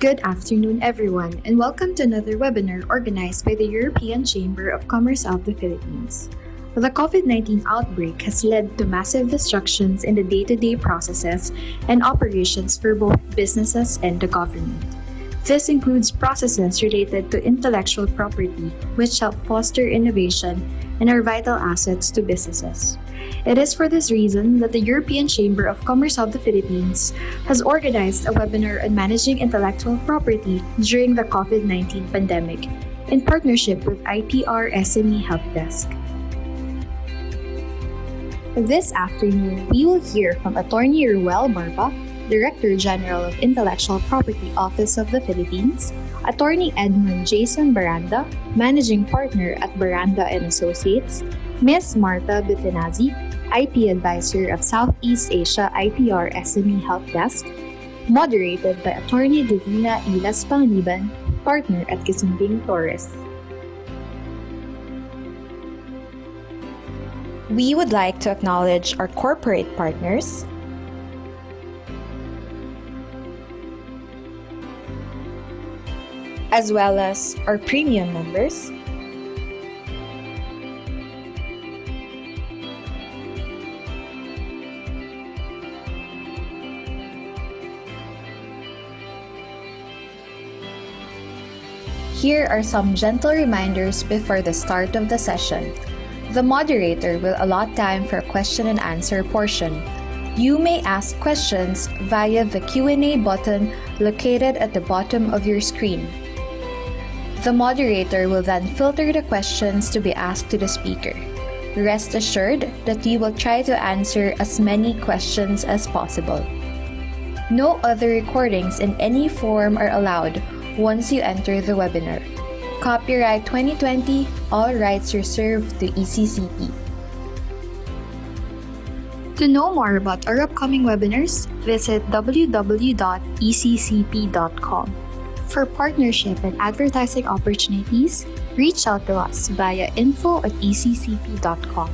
Good afternoon, everyone, and welcome to another webinar organized by the European Chamber of Commerce of the Philippines. The COVID-19 outbreak has led to massive disruptions in the day-to-day processes and operations for both businesses and the government. This includes processes related to intellectual property, which help foster innovation and are vital assets to businesses. It is for this reason that the European Chamber of Commerce of the Philippines has organized a webinar on managing intellectual property during the COVID-19 pandemic in partnership with IPR SME Helpdesk. This afternoon, we will hear from Attorney Ruel Barba, Director General of Intellectual Property Office of the Philippines, Attorney Edmund Jason Baranda, Managing Partner at Baranda & Associates, Ms. Marta Butenazi, IP Advisor of Southeast Asia IPR SME Helpdesk, moderated by Attorney Divina Ilas Panganiban, Partner at Kisumbing Torres. We would like to acknowledge our corporate partners, as well as our premium members, Here are some gentle reminders before the start of the session. The moderator will allot time for a question and answer portion. You may ask questions via the Q&A button located at the bottom of your screen. The moderator will then filter the questions to be asked to the speaker. Rest assured that you will try to answer as many questions as possible. No other recordings in any form are allowed once you enter the webinar. Copyright 2020, all rights reserved to ECCP. To know more about our upcoming webinars, visit www.eccp.com. For partnership and advertising opportunities, reach out to us via info@eccp.com.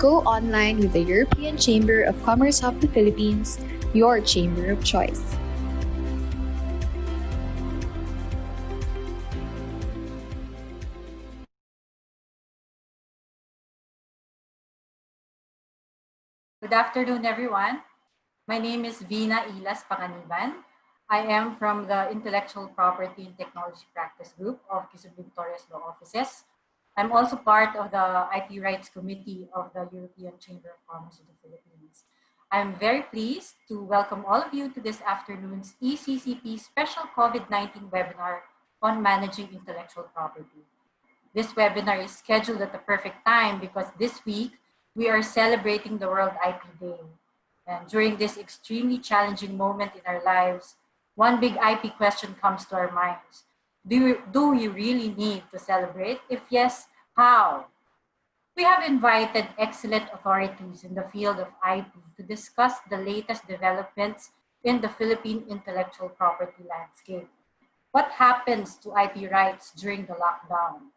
Go online with the European Chamber of Commerce of the Philippines, your chamber of choice. Good afternoon, everyone. My name is Vina Ilas Panganiban. I am from the Intellectual Property and Technology Practice Group of Kisumbing Torres Law Offices. I'm also part of the IP Rights Committee of the European Chamber of Commerce of the Philippines. I'm very pleased to welcome all of you to this afternoon's ECCP special COVID-19 webinar on managing intellectual property. This webinar is scheduled at the perfect time because this week, we are celebrating the World IP Day. And during this extremely challenging moment in our lives, one big IP question comes to our minds. Do you really need to celebrate? If yes, how? We have invited excellent authorities in the field of IP to discuss the latest developments in the Philippine intellectual property landscape. What happens to IP rights during the lockdown?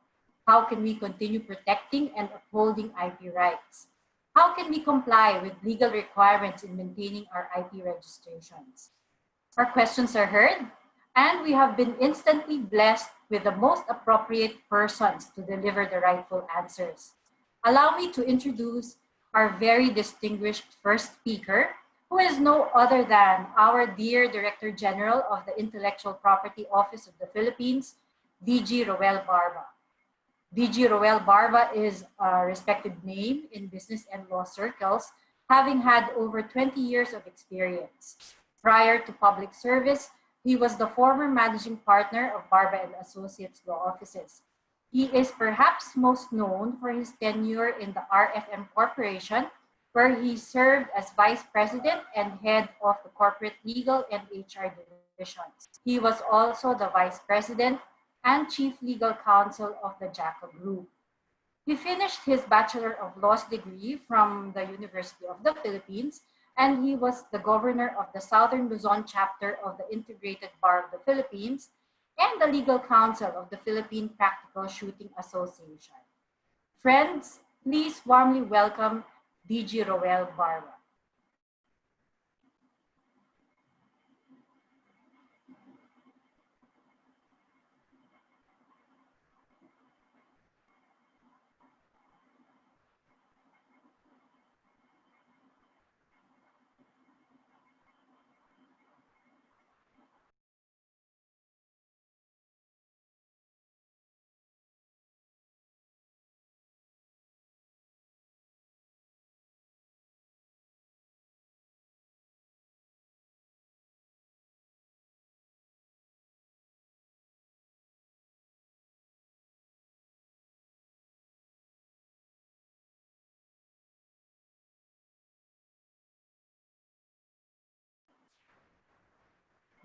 How can we continue protecting and upholding IP rights? How can we comply with legal requirements in maintaining our IP registrations? Our questions are heard, and we have been instantly blessed with the most appropriate persons to deliver the rightful answers. Allow me to introduce our very distinguished first speaker, who is no other than our dear Director General of the Intellectual Property Office of the Philippines, DG Ruel Barba. DG Ruel Barba is a respected name in business and law circles, having had over 20 years of experience. Prior to public service, he was the former managing partner of Barba & Associates Law Offices. He is perhaps most known for his tenure in the RFM Corporation, where he served as Vice President and Head of the Corporate Legal and HR Divisions. He was also the Vice President and Chief Legal Counsel of the Jackal Group. He finished his Bachelor of Laws degree from the University of the Philippines, and he was the Governor of the Southern Luzon chapter of the Integrated Bar of the Philippines and the Legal Counsel of the Philippine Practical Shooting Association. Friends, please warmly welcome DG Ruel Barba.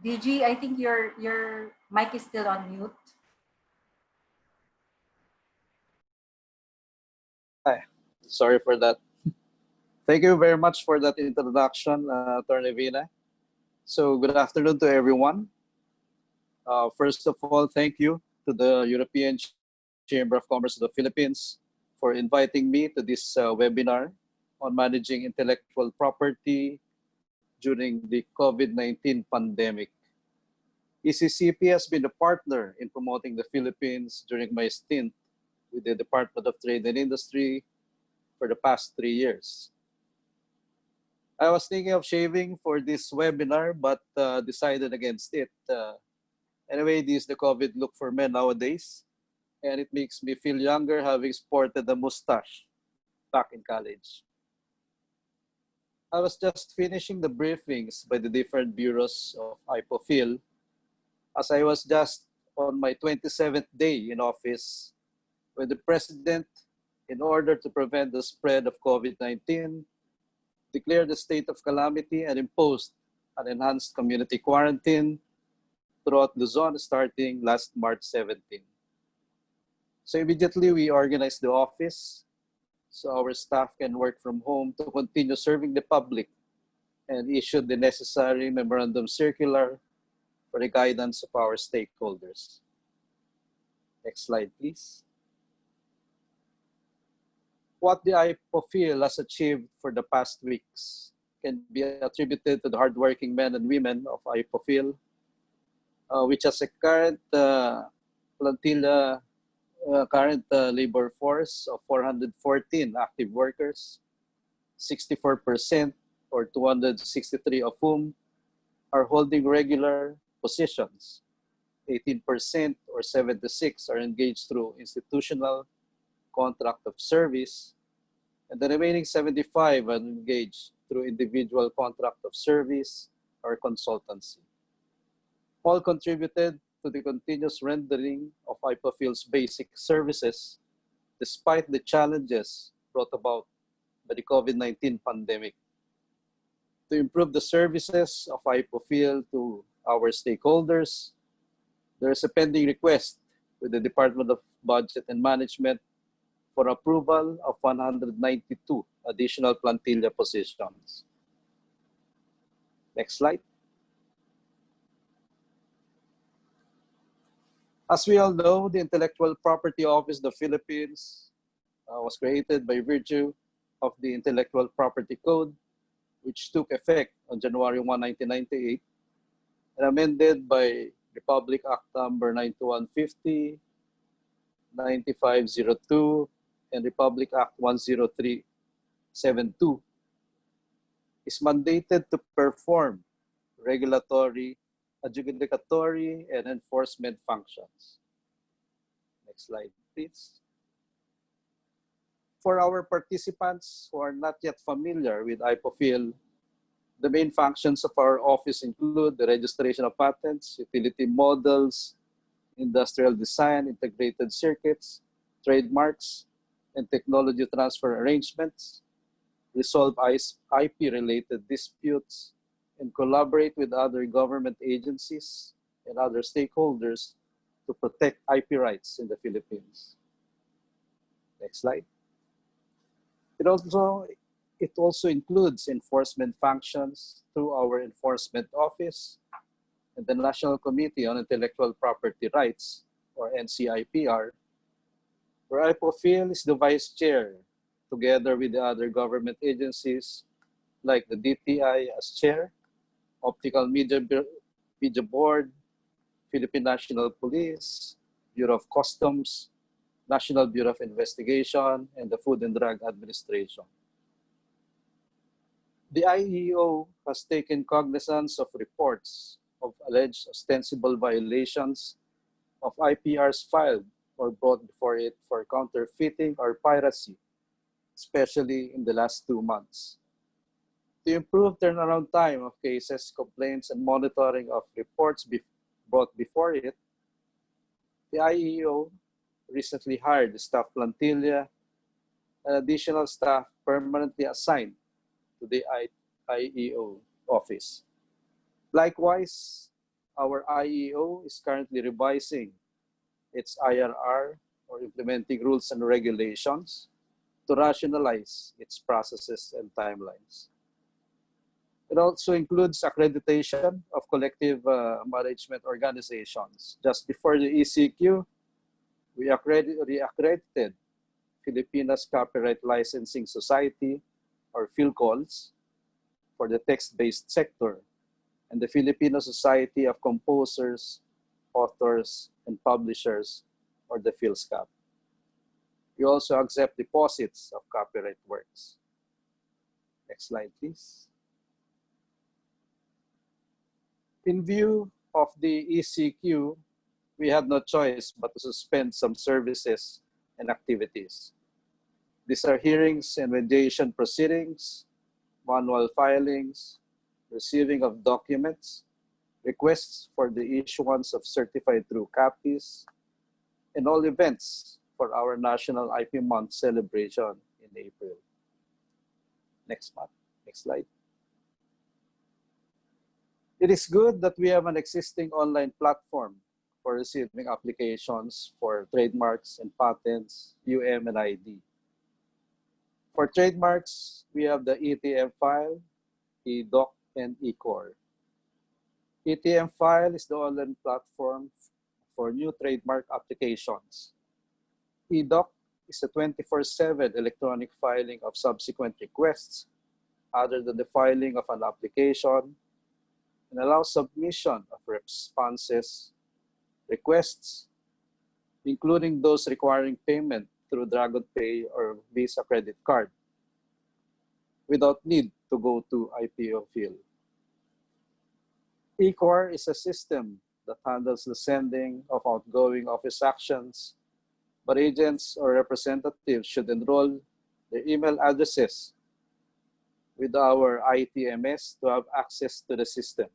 DG, I think your mic is still on mute. Hi, sorry for that. Thank you very much for that introduction, Attorney Vina. So good afternoon to everyone. First of all, thank you to the European Chamber of Commerce of the Philippines for inviting me to this webinar on managing intellectual property during the COVID-19 pandemic. ECCP has been a partner in promoting the Philippines during my stint with the Department of Trade and Industry for the past 3 years. I was thinking of shaving for this webinar, but decided against it. Anyway, this is the COVID look for men nowadays, and it makes me feel younger having sported a mustache back in college. I was just finishing the briefings by the different bureaus of IPOPHIL as I was just on my 27th day in office when the President, in order to prevent the spread of COVID-19, declared a state of calamity and imposed an enhanced community quarantine throughout Luzon starting last March 17. So immediately we organized the office so our staff can work from home to continue serving the public and issued the necessary memorandum circular for the guidance of our stakeholders. Next slide, please. What the IPOPHIL has achieved for the past weeks can be attributed to the hardworking men and women of IPOPHIL, which has a current labor force of 414 active workers, 64% or 263 of whom are holding regular positions. 18% or 76 are engaged through institutional contract of service, and the remaining 75 are engaged through individual contract of service or consultancy. All contributed to the continuous rendering of IPOPHIL's basic services despite the challenges brought about by the COVID-19 pandemic. To improve the services of IPOPHIL to our stakeholders, there is a pending request with the Department of Budget and Management for approval of 192 additional plantilla positions. Next slide. As we all know, the Intellectual Property Office of the Philippines was created by virtue of the Intellectual Property Code, which took effect on January 1, 1998, and amended by Republic Act number 9150, 9502, and Republic Act 10372, is mandated to perform regulatory, adjudicatory, and enforcement functions. Next slide, please. For our participants who are not yet familiar with IPOPHIL, the main functions of our office include the registration of patents, utility models, industrial design, integrated circuits, trademarks, and technology transfer arrangements, resolve IP-related disputes, and collaborate with other government agencies and other stakeholders to protect IP rights in the Philippines. Next slide. It also includes enforcement functions through our Enforcement Office and the National Committee on Intellectual Property Rights, or NCIPR, where IPOPHIL is the vice chair, together with the other government agencies like the DTI as chair, Optical Media Board, Philippine National Police, Bureau of Customs, National Bureau of Investigation, and the Food and Drug Administration. The IEO has taken cognizance of reports of alleged ostensible violations of IPRs filed or brought before it for counterfeiting or piracy, especially in the last 2 months. To improve turnaround time of cases, complaints, and monitoring of reports brought before it, the IEO recently hired the staff plantilla and additional staff permanently assigned to the IEO office. Likewise, our IEO is currently revising its IRR, or implementing rules and regulations, to rationalize its processes and timelines. It also includes accreditation of collective management organizations. Just before the ECQ, we accredited Filipinas Copyright Licensing Society, or PhilCols, for the text-based sector, and the Filipino Society of Composers, Authors, and Publishers, or the PhilSCAP. We also accept deposits of copyright works. Next slide, please. In view of the ECQ, we had no choice but to suspend some services and activities. These are hearings and mediation proceedings, manual filings, receiving of documents, requests for the issuance of certified true copies, and all events for our National IP Month celebration in April. Next slide. It is good that we have an existing online platform for receiving applications for trademarks and patents, and ID. For trademarks, we have the ETM file, EDOC, and eCore. ETM file is the online platform for new trademark applications. EDOC is a 24/7 electronic filing of subsequent requests other than the filing of an application, and allows submission of responses, requests, including those requiring payment through DragonPay or Visa credit card, without need to go to IPO field. eCore is a system that handles the sending of outgoing office actions, but agents or representatives should enroll their email addresses with our ITMS to have access to the system.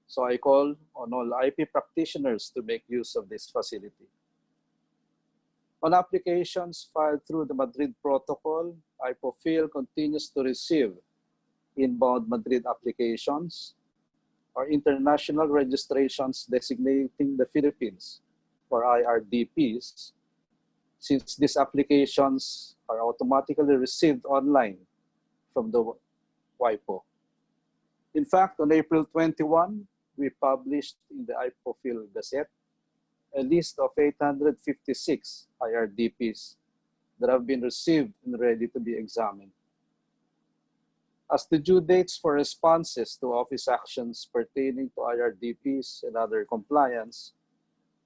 So I call on all IP practitioners to make use of this facility. On applications filed through the Madrid Protocol, IPOFIL continues to receive inbound Madrid applications or international registrations designating the Philippines for IRDPs, since these applications are automatically received online from the WIPO. In fact, on April 21, we published in the IPOFIL Gazette a list of 856 IRDPs that have been received and ready to be examined. As the due dates for responses to office actions pertaining to IRDPs and other compliance,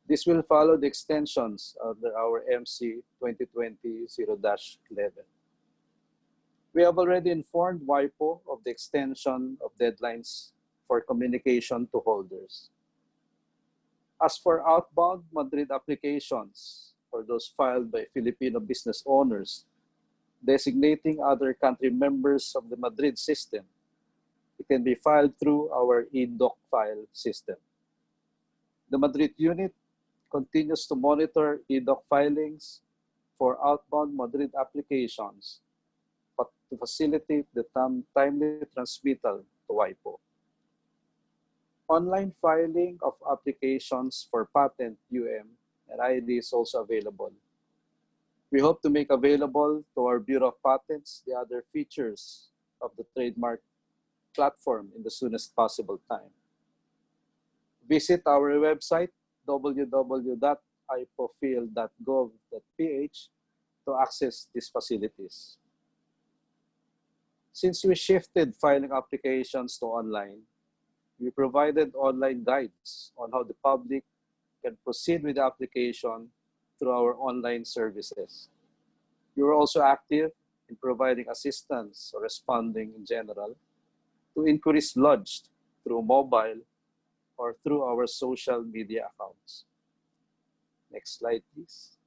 this will follow the extensions under our MC 2020-0-11. We have already informed WIPO of the extension of deadlines for communication to holders. As for outbound Madrid applications, for those filed by Filipino business owners designating other country members of the Madrid system, it can be filed through our EDOC file system. The Madrid unit continues to monitor EDOC filings for outbound Madrid applications, but to facilitate the timely transmittal to WIPO. Online filing of applications for patent, and ID is also available. We hope to make available to our Bureau of Patents the other features of the trademark platform in the soonest possible time. Visit our website, www.ipofil.gov.ph, to access these facilities. Since we shifted filing applications to online, we provided online guides on how the public can proceed with the application through our online services. We were also active in providing assistance or responding in general to inquiries lodged through mobile or through our social media accounts. Next slide, please.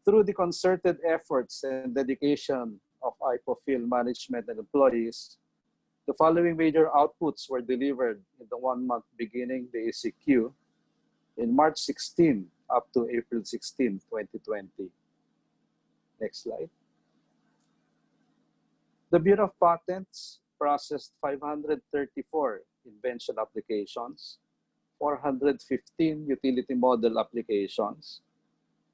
Through the concerted efforts and dedication of IPOFIL management and employees, the following major outputs were delivered in the 1 month beginning the ECQ in March 16 up to April 16, 2020. Next slide. The Bureau of Patents processed 534 invention applications, 415 utility model applications,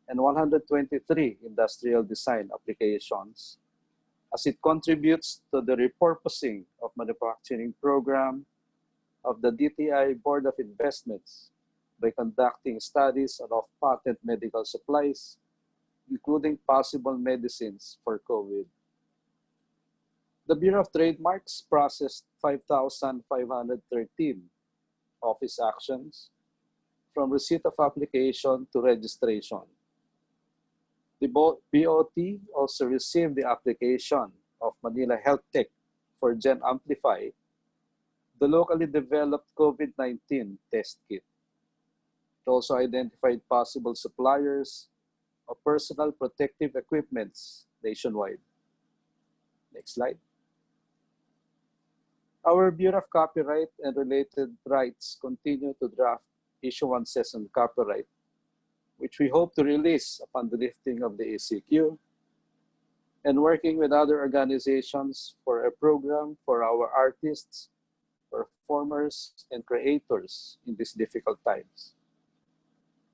and 123 industrial design applications, as it contributes to the repurposing of manufacturing program of the DTI Board of Investments by conducting studies on off-patent medical supplies, including possible medicines for COVID. The Bureau of Trademarks processed 5,513 office actions from receipt of application to registration. The BOT also received the application of Manila Helpdesk for Gen Amplify, the locally developed COVID-19 test kit. It also identified possible suppliers of personal protective equipments nationwide. Next slide. Our Bureau of Copyright and Related Rights continue to draft issuances on copyright, which we hope to release upon the lifting of the ECQ, and working with other organizations for a program for our artists, performers, and creators in these difficult times.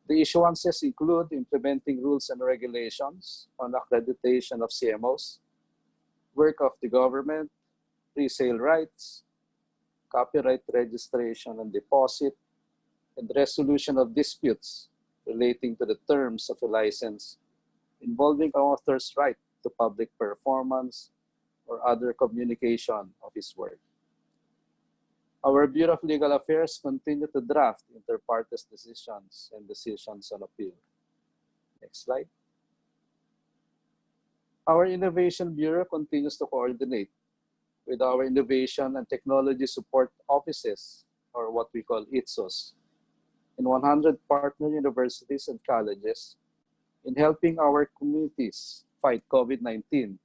The issuances include implementing rules and regulations on accreditation of CMOs, work of the government, pre-sale rights, copyright registration and deposit, and resolution of disputes relating to the terms of a license involving an author's right to public performance or other communication of his work. Our Bureau of Legal Affairs continue to draft inter partes decisions and decisions on appeal. Next slide. Our Innovation Bureau continues to coordinate with our Innovation and Technology Support Offices, or what we call ITSOs, in 100 partner universities and colleges in helping our communities fight COVID-19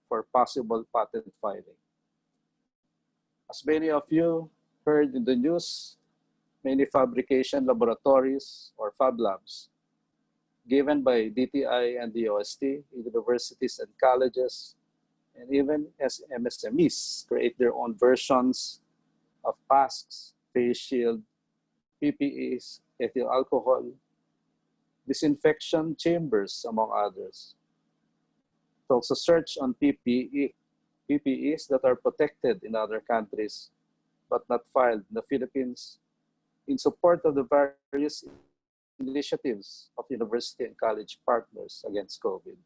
for possible patent filing. As many of you heard in the news, many fabrication laboratories or Fab Labs given by DTI and the OST in universities and colleges, and even as MSMEs create their own versions of masks, face shield, PPEs, ethyl alcohol, disinfection chambers, among others. It also search on PPEs that are protected in other countries but not filed in the Philippines in support of the various initiatives of university and college partners against COVID.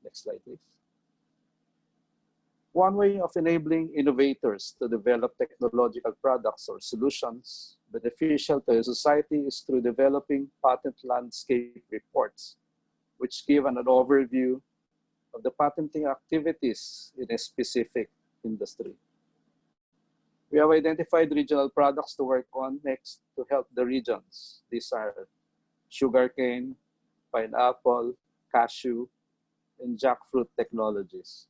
Next slide, please. One way of enabling innovators to develop technological products or solutions beneficial to a society is through developing patent landscape reports, which give an overview of the patenting activities in a specific industry. We have identified regional products to work on next to help the regions. These are sugarcane, pineapple, cashew, and jackfruit technologies.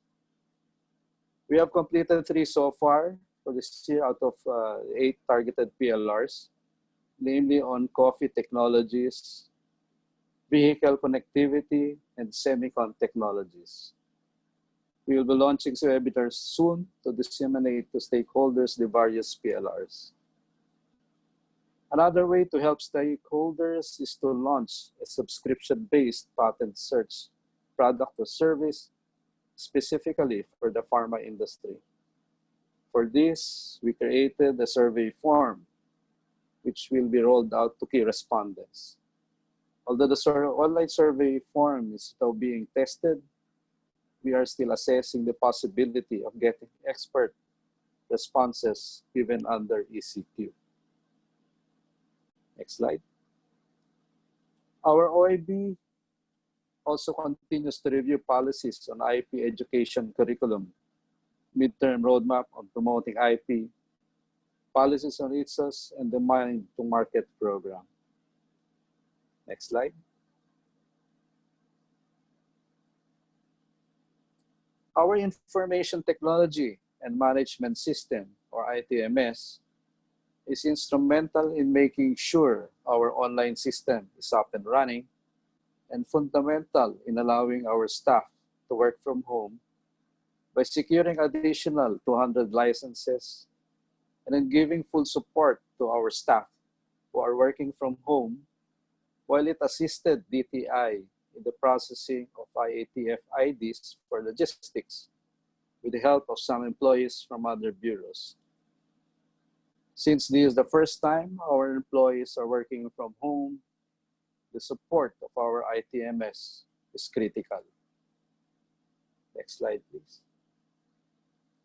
We have completed 3 so far for this year out of 8 targeted PLRs, namely on coffee technologies, vehicle connectivity, and semicon technologies. We will be launching webinars soon to disseminate to stakeholders the various PLRs. Another way to help stakeholders is to launch a subscription-based patent search product or service specifically for the pharma industry. For this, we created a survey form which will be rolled out to key respondents. Although the online survey form is still being tested, we are still assessing the possibility of getting expert responses even under ECQ. Next slide. Our OIB also continues to review policies on IP education curriculum, midterm roadmap on promoting IP, policies on ITSOs, and the Mind to Market program. Next slide. Our Information Technology and Management System, or ITMS, is instrumental in making sure our online system is up and running, and fundamental in allowing our staff to work from home by securing additional 200 licenses and then giving full support to our staff who are working from home, while it assisted DTI in the processing of IATF IDs for logistics with the help of some employees from other bureaus. Since this is the first time our employees are working from home, the support of our ITMS is critical. Next slide, please.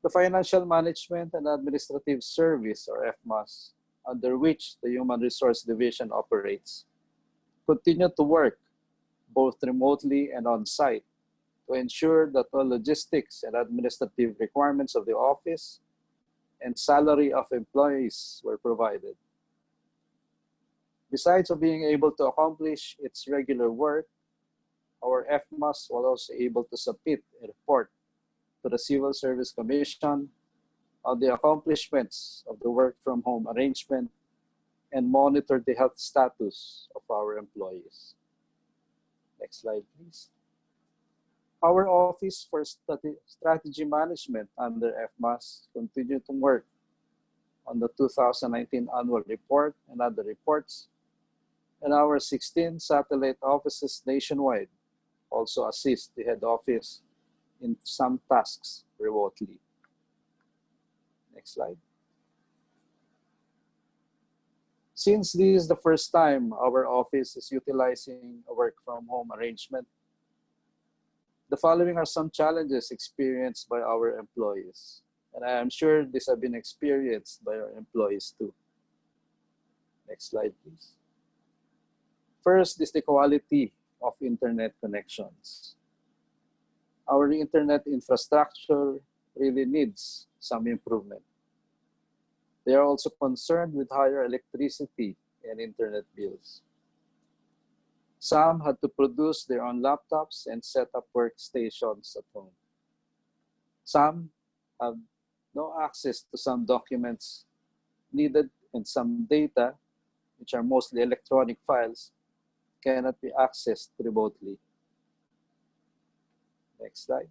The Financial Management and Administrative Service, or FMAS, under which the Human Resource Division operates, continue to work both remotely and on-site to ensure that all logistics and administrative requirements of the office and salary of employees were provided. Besides of being able to accomplish its regular work, our FMAS was also able to submit a report to the Civil Service Commission on the accomplishments of the work from home arrangement and monitor the health status of our employees. Next slide, please. Our Office for Strategy Management under FMAS continued to work on the 2019 annual report and other reports, and our 16 satellite offices nationwide also assist the head office in some tasks remotely. Next slide. Since this is the first time our office is utilizing a work from home arrangement, the following are some challenges experienced by our employees. And I am sure these have been experienced by our employees too. Next slide, please. First is the quality of internet connections. Our internet infrastructure really needs some improvement. They are also concerned with higher electricity and internet bills. Some had to produce their own laptops and set up workstations at home. Some have no access to some documents needed, and some data, which are mostly electronic files, cannot be accessed remotely. Next slide.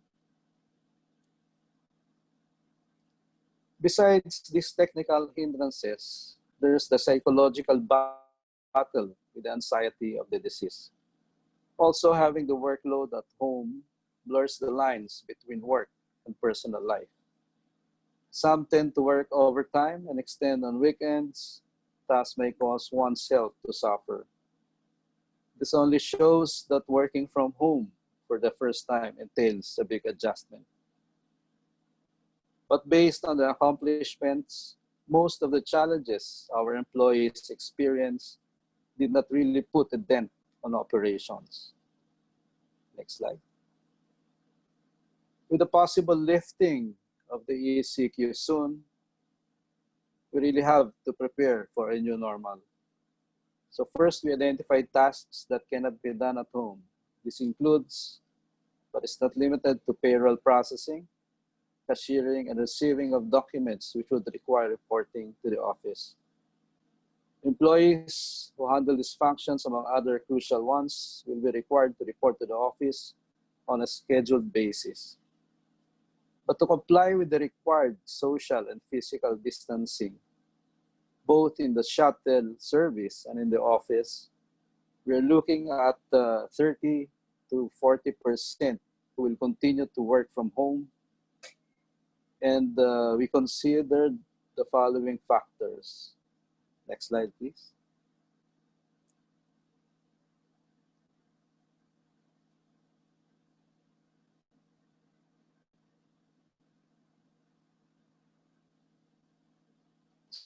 Besides these technical hindrances, there's the psychological battle with the anxiety of the disease. Also, having the workload at home blurs the lines between work and personal life. Some tend to work overtime and extend on weekends. Thus may cause one's health to suffer. This only shows that working from home for the first time entails a big adjustment. But based on the accomplishments, most of the challenges our employees experience did not really put a dent on operations. Next slide. With the possible lifting of the ECCP soon, we really have to prepare for a new normal. So first, we identified tasks that cannot be done at home. This includes, but is not limited to, payroll processing, cashiering, and receiving of documents which would require reporting to the office. Employees who handle these functions, among other crucial ones, will be required to report to the office on a scheduled basis. But to comply with the required social and physical distancing, both in the shuttle service and in the office, we're looking at 30 to 40% who will continue to work from home. And we considered the following factors. Next slide, please.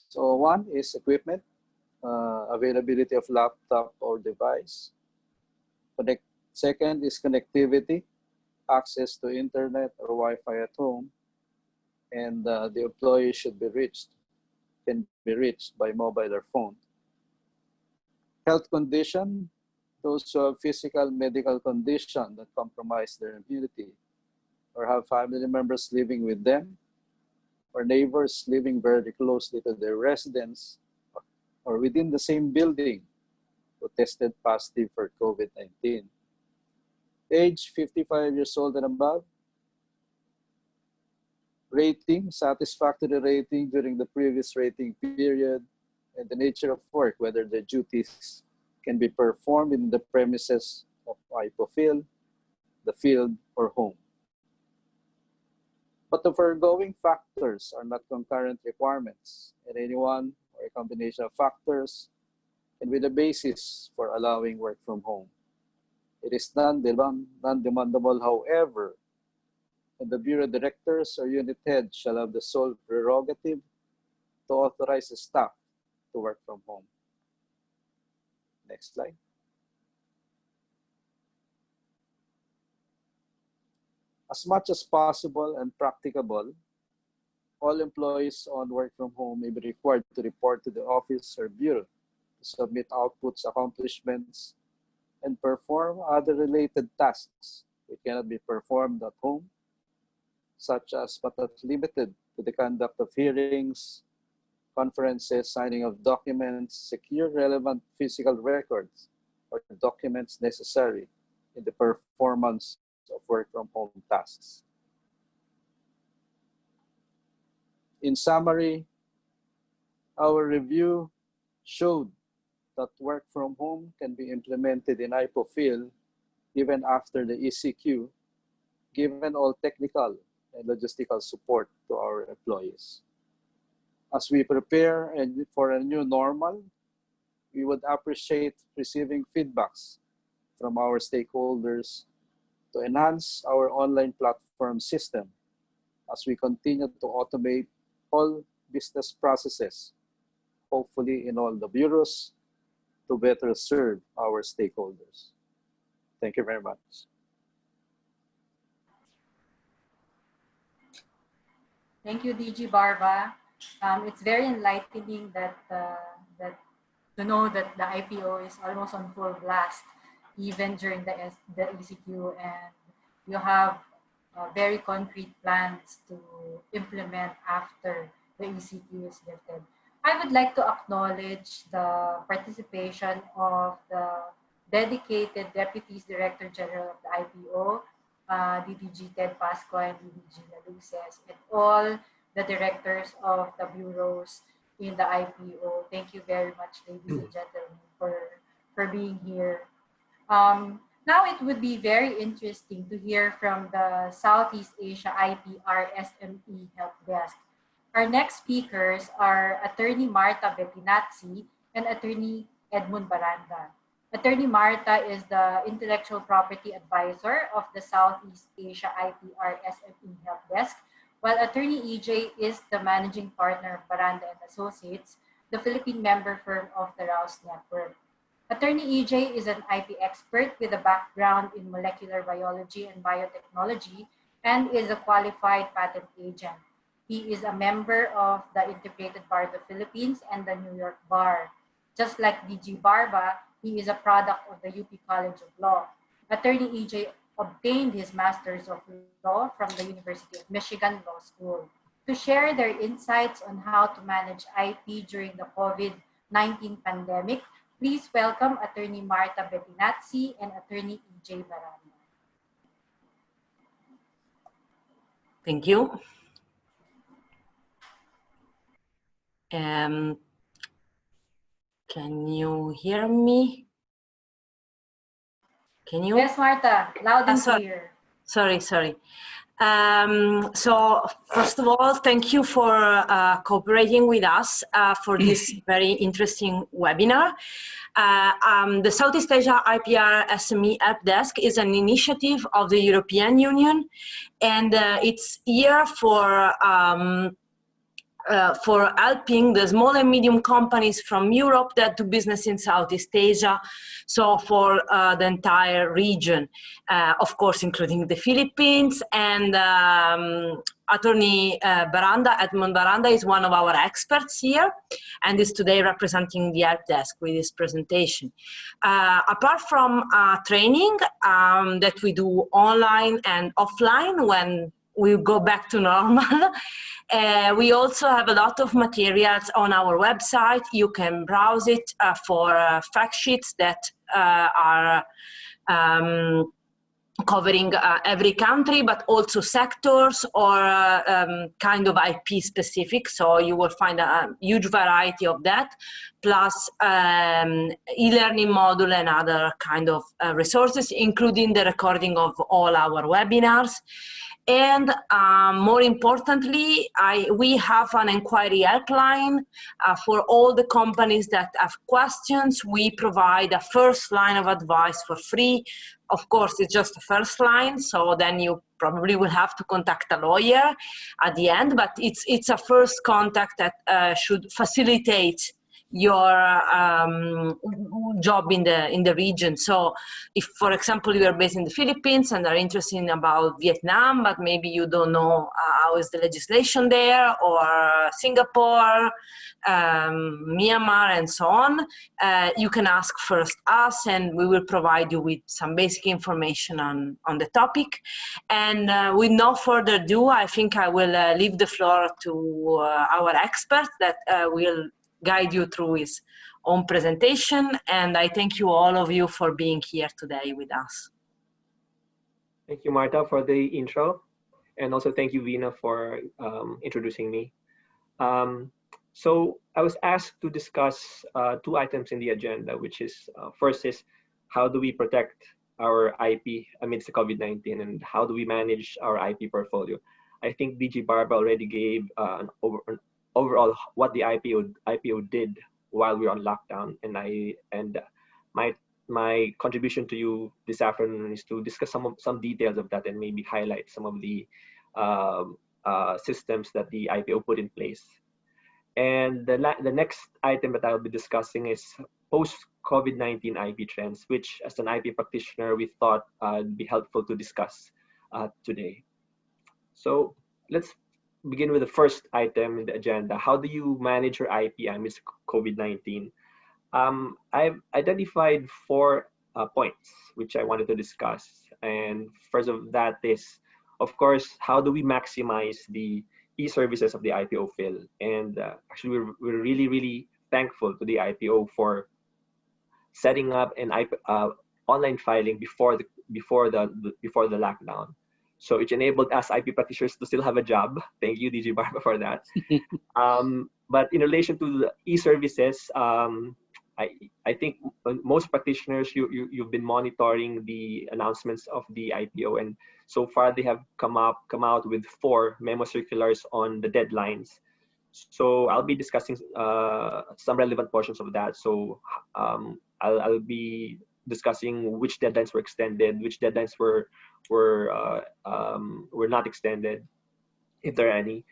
So one is equipment, availability of laptop or device. Second is connectivity, access to internet or Wi-Fi at home. And the employee can be reached by mobile or phone. Health condition, those who have physical, medical condition that compromise their immunity, or have family members living with them, or neighbors living very closely to their residence, or within the same building who tested positive for COVID-19. Age 55 years old and above, rating, satisfactory rating during the previous rating period, and the nature of work, whether the duties can be performed in the premises of IPOFIL, the field, or home. But the foregoing factors are not concurrent requirements, and any one or a combination of factors can be the basis for allowing work from home. It is non-demandable, however, and the Bureau Directors or Unit Head shall have the sole prerogative to authorize the staff to work from home. Next slide. As much as possible and practicable, all employees on work from home may be required to report to the office or bureau to submit outputs, accomplishments, and perform other related tasks which cannot be performed at home, such as but not limited to the conduct of hearings, conferences, signing of documents, secure relevant physical records, or documents necessary in the performance of work from home tasks. In summary, our review showed that work from home can be implemented in IPOFIL even after the ECQ, given all technical and logistical support to our employees. As we prepare for a new normal, we would appreciate receiving feedbacks from our stakeholders to enhance our online platform system as we continue to automate all business processes, hopefully in all the bureaus, to better serve our stakeholders. Thank you very much. Thank you, DG Barba. It's very enlightening that to know that the IPO is almost on full blast, even during the ECQ, and you have very concrete plans to implement after the ECQ is lifted. I would like to acknowledge the participation of the dedicated Deputies Director General of the IPO, DDG Ted Pasco and DDG Laluces, and all the directors of the bureaus in the IPO. Thank you very much, ladies and gentlemen, for being here. Now it would be very interesting to hear from the Southeast Asia IPR SME Helpdesk. Our next speakers are Attorney Marta Bettinazzi and Attorney Edmund Baranda. Attorney Marta is the Intellectual Property Advisor of the Southeast Asia IPR SME Helpdesk, while Attorney EJ is the Managing Partner of Baranda and Associates, the Philippine member firm of the Rouse Network. Attorney EJ is an IP expert with a background in molecular biology and biotechnology and is a qualified patent agent. He is a member of the Integrated Bar of the Philippines and the New York Bar. Just like DG Barba, he is a product of the UP College of Law. Attorney EJ obtained his Master's of Law from the University of Michigan Law School. To share their insights on how to manage IP during the COVID-19 pandemic, please welcome Attorney Marta Bettinazzi and Attorney EJ Baranda. Thank you. Can you hear me? Can you? Yes, Marta, loud and clear. Sorry. So first of all, thank you for cooperating with us for this very interesting webinar. The Southeast Asia IPR SME Helpdesk is an initiative of the European Union, and it's here for helping the small and medium companies from Europe that do business in Southeast Asia, so for the entire region, of course, including the Philippines. And Attorney Baranda, Edmund Baranda, is one of our experts here and is today representing the Helpdesk with this presentation. Apart from training that we do online and offline when we go back to normal, we also have a lot of materials on our website. You can browse it for fact sheets that are covering every country, but also sectors or kind of IP specific. So you will find a huge variety of that, plus e-learning module and other kind of resources, including the recording of all our webinars. And more importantly, we have an inquiry helpline for all the companies that have questions. We provide a first line of advice for free. Of course, it's just the first line, so then you probably will have to contact a lawyer at the end, but it's a first contact that should facilitate your job in the region. So if, for example, you are based in the Philippines and are interested in about Vietnam, but maybe you don't know how is the legislation there, or Singapore, Myanmar, and so on, you can ask first us, and we will provide you with some basic information on the topic. And with no further ado, I think I will leave the floor to our expert that will guide you through his own presentation. And I thank you, all of you, for being here today with us. Thank you, Marta, for the intro. And also thank you, Vina, for introducing me. So I was asked to discuss two items in the agenda, which is first is how do we protect our IP amidst the COVID-19, and how do we manage our IP portfolio? I think DG Barba already gave an overall what the IPO did while we were on lockdown, and my contribution to you this afternoon is to discuss some details of that and maybe highlight some of the systems that the IPO put in place. And the next item that I'll be discussing is post-COVID-19 IP trends, which as an IP practitioner we thought would be helpful to discuss today. So let's begin with the first item in the agenda. How do you manage your IP amidst COVID-19? I've identified 4 points which I wanted to discuss. And first of that is, of course, how do we maximize the e-services of the IPO fill? And actually, we're really, really thankful to the IPO for setting up an online filing before the lockdown. So it enabled us IP practitioners to still have a job. Thank you, DG Barba, for that. But in relation to the e-services, I think most practitioners, you've been monitoring the announcements of the IPO, and so far they have come out with 4 memo circulars on the deadlines. So I'll be discussing some relevant portions of that. So I'll be discussing which deadlines were extended, which deadlines were not extended, if there are any.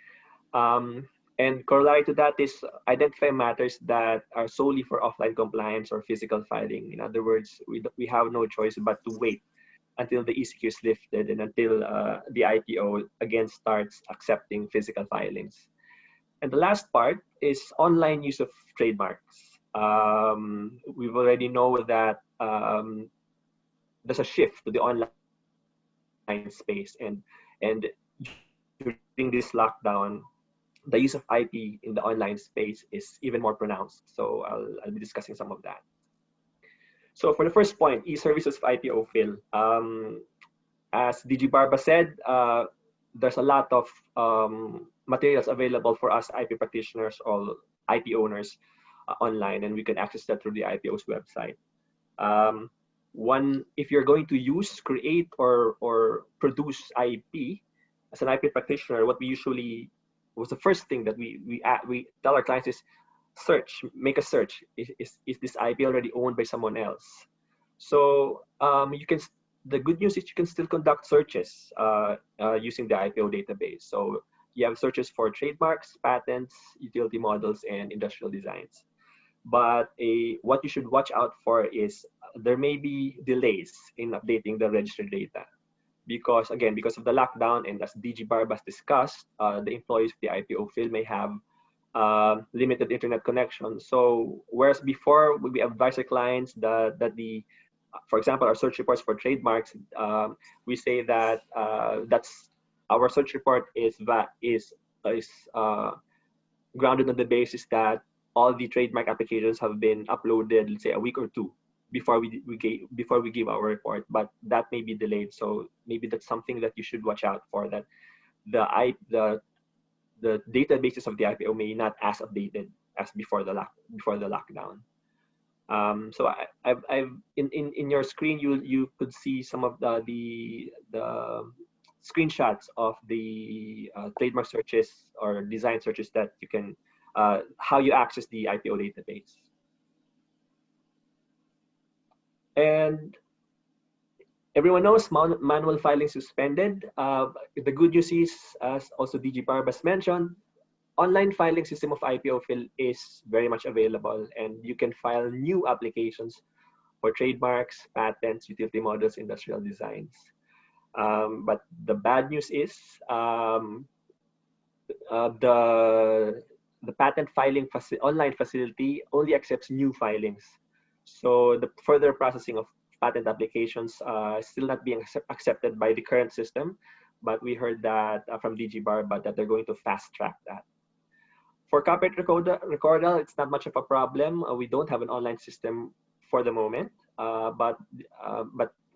And corollary to that is identify matters that are solely for offline compliance or physical filing. In other words, we have no choice but to wait until the ECQ is lifted and until the IPO again starts accepting physical filings. And the last part is online use of trademarks. We've already know that there's a shift to the online space, and during this lockdown, the use of IP in the online space is even more pronounced. So I'll be discussing some of that. So for the first point, e-services of IPO fill. As DG Barba said, there's a lot of materials available for us IP practitioners or IP owners online, and we can access that through the IPO's website. If you're going to use, create, or produce IP as an IP practitioner, what's the first thing that we tell our clients is make a search. Is this IP already owned by someone else? So the good news is you can still conduct searches using the IPO database. So you have searches for trademarks, patents, utility models, and industrial designs. But what you should watch out for is there may be delays in updating the registered data. Because of the lockdown, and as DG Barba has discussed, the employees of the IPO field may have limited internet connection. So whereas before we advise our clients that for example, our search reports for trademarks, we say that our search report is grounded on the basis that all the trademark applications have been uploaded, let's say a week or 2 before we give our report, but that may be delayed. So maybe that's something that you should watch out for, that the databases of the IPO may not as updated as before the lockdown. So I've in your screen you could see some of the screenshots of the trademark searches or design searches that you can how you access the IPO database. And everyone knows manual filing suspended. The good news is, as also DG Barbas mentioned, online filing system of IPO is very much available, and you can file new applications for trademarks, patents, utility models, industrial designs. But the bad news is the patent filing online facility only accepts new filings. So the further processing of patent applications is still not being accepted by the current system, but we heard that from DG Barba that they're going to fast track that. For copyright recordal, it's not much of a problem. We don't have an online system for the moment, but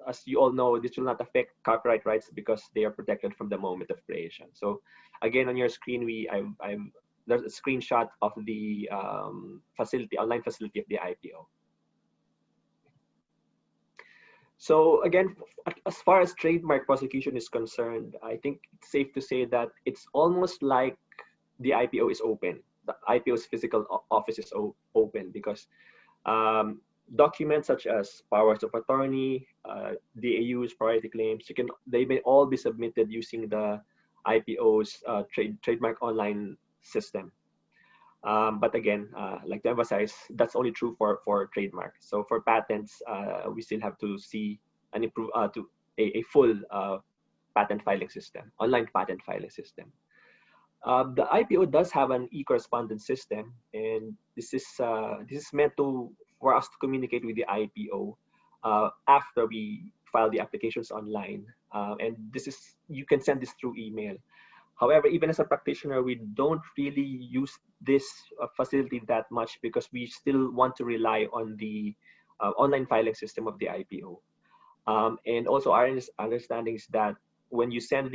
as you all know, this will not affect copyright rights because they are protected from the moment of creation. So again, on your screen, there's a screenshot of the online facility of the IPO. So again, as far as trademark prosecution is concerned, I think it's safe to say that it's almost like the IPO is open. The IPO's physical office is open because documents such as powers of attorney, DAUs, priority claims, they may all be submitted using the IPO's trademark online system. But again, like to emphasize, that's only true for trademarks. So for patents, we still have to see and improve to a full patent filing system, online patent filing system. The IPO does have an e-correspondence system, and this is meant for us to communicate with the IPO after we file the applications online. And you can send this through email. However, even as a practitioner, we don't really use this facility that much because we still want to rely on the online filing system of the IPO. And also, our understanding is that when you send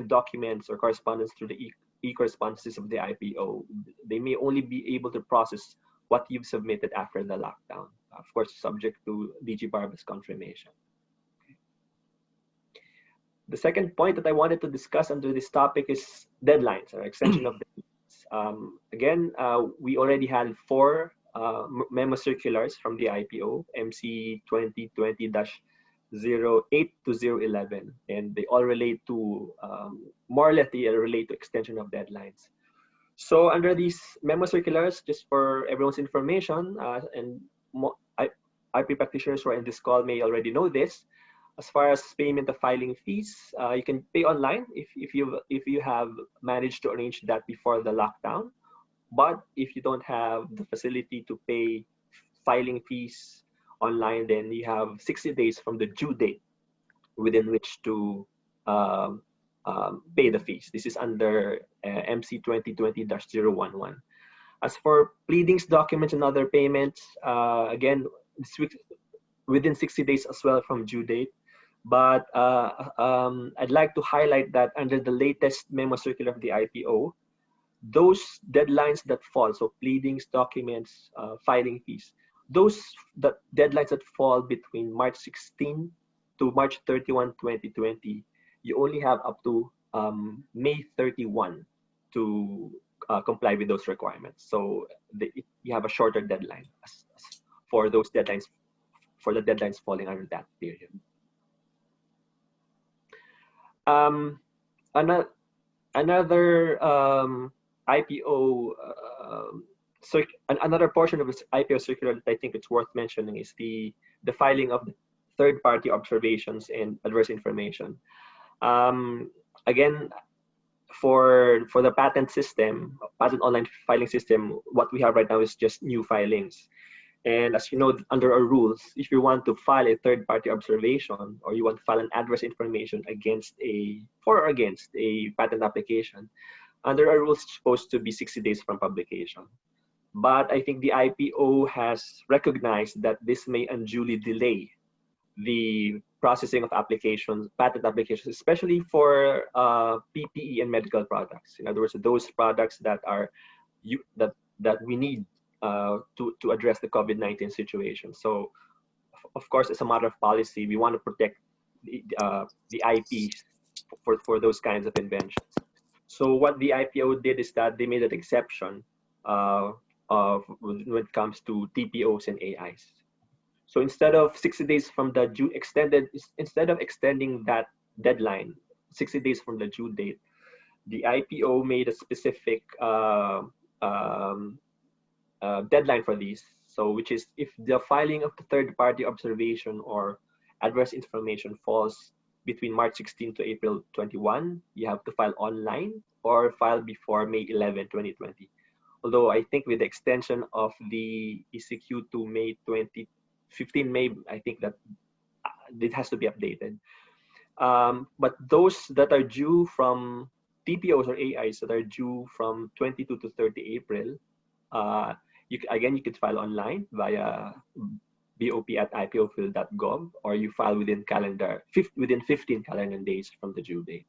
documents or correspondence through the e-correspondences of the IPO, they may only be able to process what you've submitted after the lockdown. Of course, subject to DG Barba's confirmation. The second point that I wanted to discuss under this topic is deadlines or extension of deadlines. Again, we already had 4 memo circulars from the IPO, MC 2020-08 to 011, and they all relate to, more or less they relate to extension of deadlines. So under these memo circulars, just for everyone's information, and IP practitioners who are in this call may already know this, as far as payment of filing fees, you can pay online if you have managed to arrange that before the lockdown. But if you don't have the facility to pay filing fees online, then you have 60 days from the due date within which to pay the fees. This is under MC 2020-011. As for pleadings, documents, and other payments, again, within 60 days as well from due date. But I'd like to highlight that under the latest memo circular of the IPO, those deadlines that fall, so pleadings, documents, filing fees, the deadlines that fall between March 16 to March 31, 2020, you only have up to May 31 to comply with those requirements. So you have a shorter deadline for those deadlines, for the deadlines falling under that period. Another IPO another portion of this IPO circular that I think it's worth mentioning is the filing of third-party observations and adverse information. Again, for the patent system, patent online filing system, what we have right now is just new filings. And as you know, under our rules, if you want to file a third-party observation or you want to file an adverse information for or against a patent application, under our rules, it's supposed to be 60 days from publication. But I think the IPO has recognized that this may unduly delay the processing of applications, patent applications, especially for PPE and medical products. In other words, those products that are that we need to address the COVID-19 situation. So, of course, as a matter of policy, we want to protect the IPs for those kinds of inventions. So what the IPO did is that they made an exception when it comes to TPOs and AIs. So instead of 60 days from the due instead of extending that deadline 60 days from the due date, the IPO made a specific deadline for these. So which is if the filing of the third-party observation or adverse information falls between March 16 to April 21, you have to file online or file before May 11, 2020. Although I think with the extension of the ECQ to May 15 May, I think that it has to be updated. But those that are due from TPOs or AIs that are due from 22 to 30 April, you could file online via bop@ipofil.gov, or you file within 15 calendar days from the due date.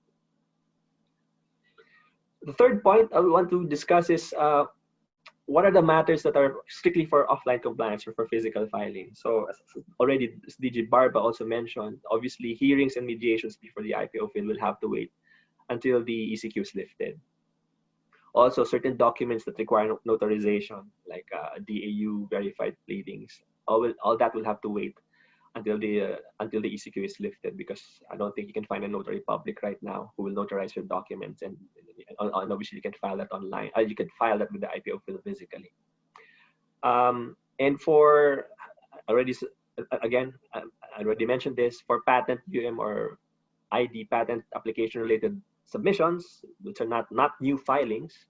The third point I want to discuss is what are the matters that are strictly for offline compliance or for physical filing. So as DG Barba also mentioned, obviously hearings and mediations before the IPO fill will have to wait until the ECQ is lifted. Also, certain documents that require notarization, like DAU verified pleadings, all that will have to wait until the ECQ is lifted, because I don't think you can find a notary public right now who will notarize your documents, and obviously you can file that online. You can file that with the IPO fill physically. And for I already mentioned this, for patent, or ID patent application related submissions, which are not new filings,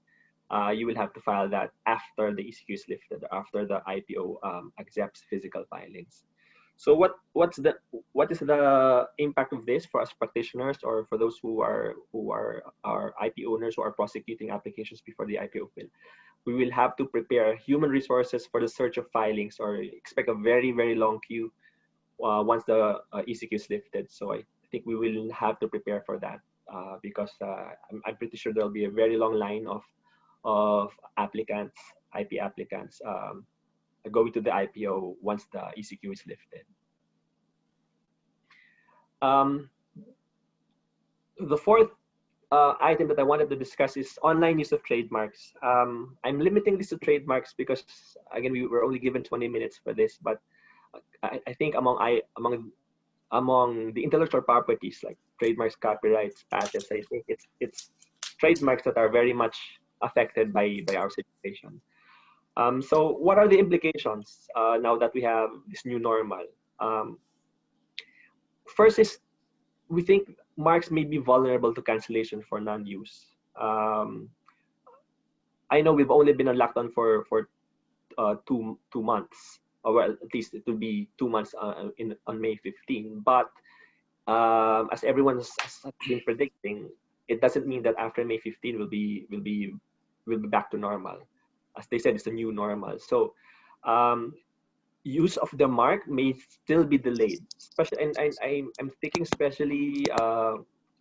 you will have to file that after the ECQ is lifted, after the IPO accepts physical filings. So what is the impact of this for us practitioners, or for those who are IP owners who are prosecuting applications before the IPO fill? We will have to prepare human resources for the search of filings, or expect a very, very long queue once the ECQ is lifted. So I think we will have to prepare for that because I'm pretty sure there'll be a very long line of applicants, IP applicants, going to the IPO once the ECQ is lifted. The fourth item that I wanted to discuss is online use of trademarks. I'm limiting this to trademarks because, again, we were only given 20 minutes for this, but I think among the intellectual properties like trademarks, copyrights, patents, I think it's trademarks that are very much affected by our situation. So what are the implications now that we have this new normal? First is, we think marks may be vulnerable to cancellation for non-use. I know we've only been on lockdown for 2 months, or well, at least it will be 2 months on May 15. But as everyone has been predicting, it doesn't mean that after May 15 we'll be back to normal. As they said, it's a new normal. So use of the mark may still be delayed, especially, and I'm thinking especially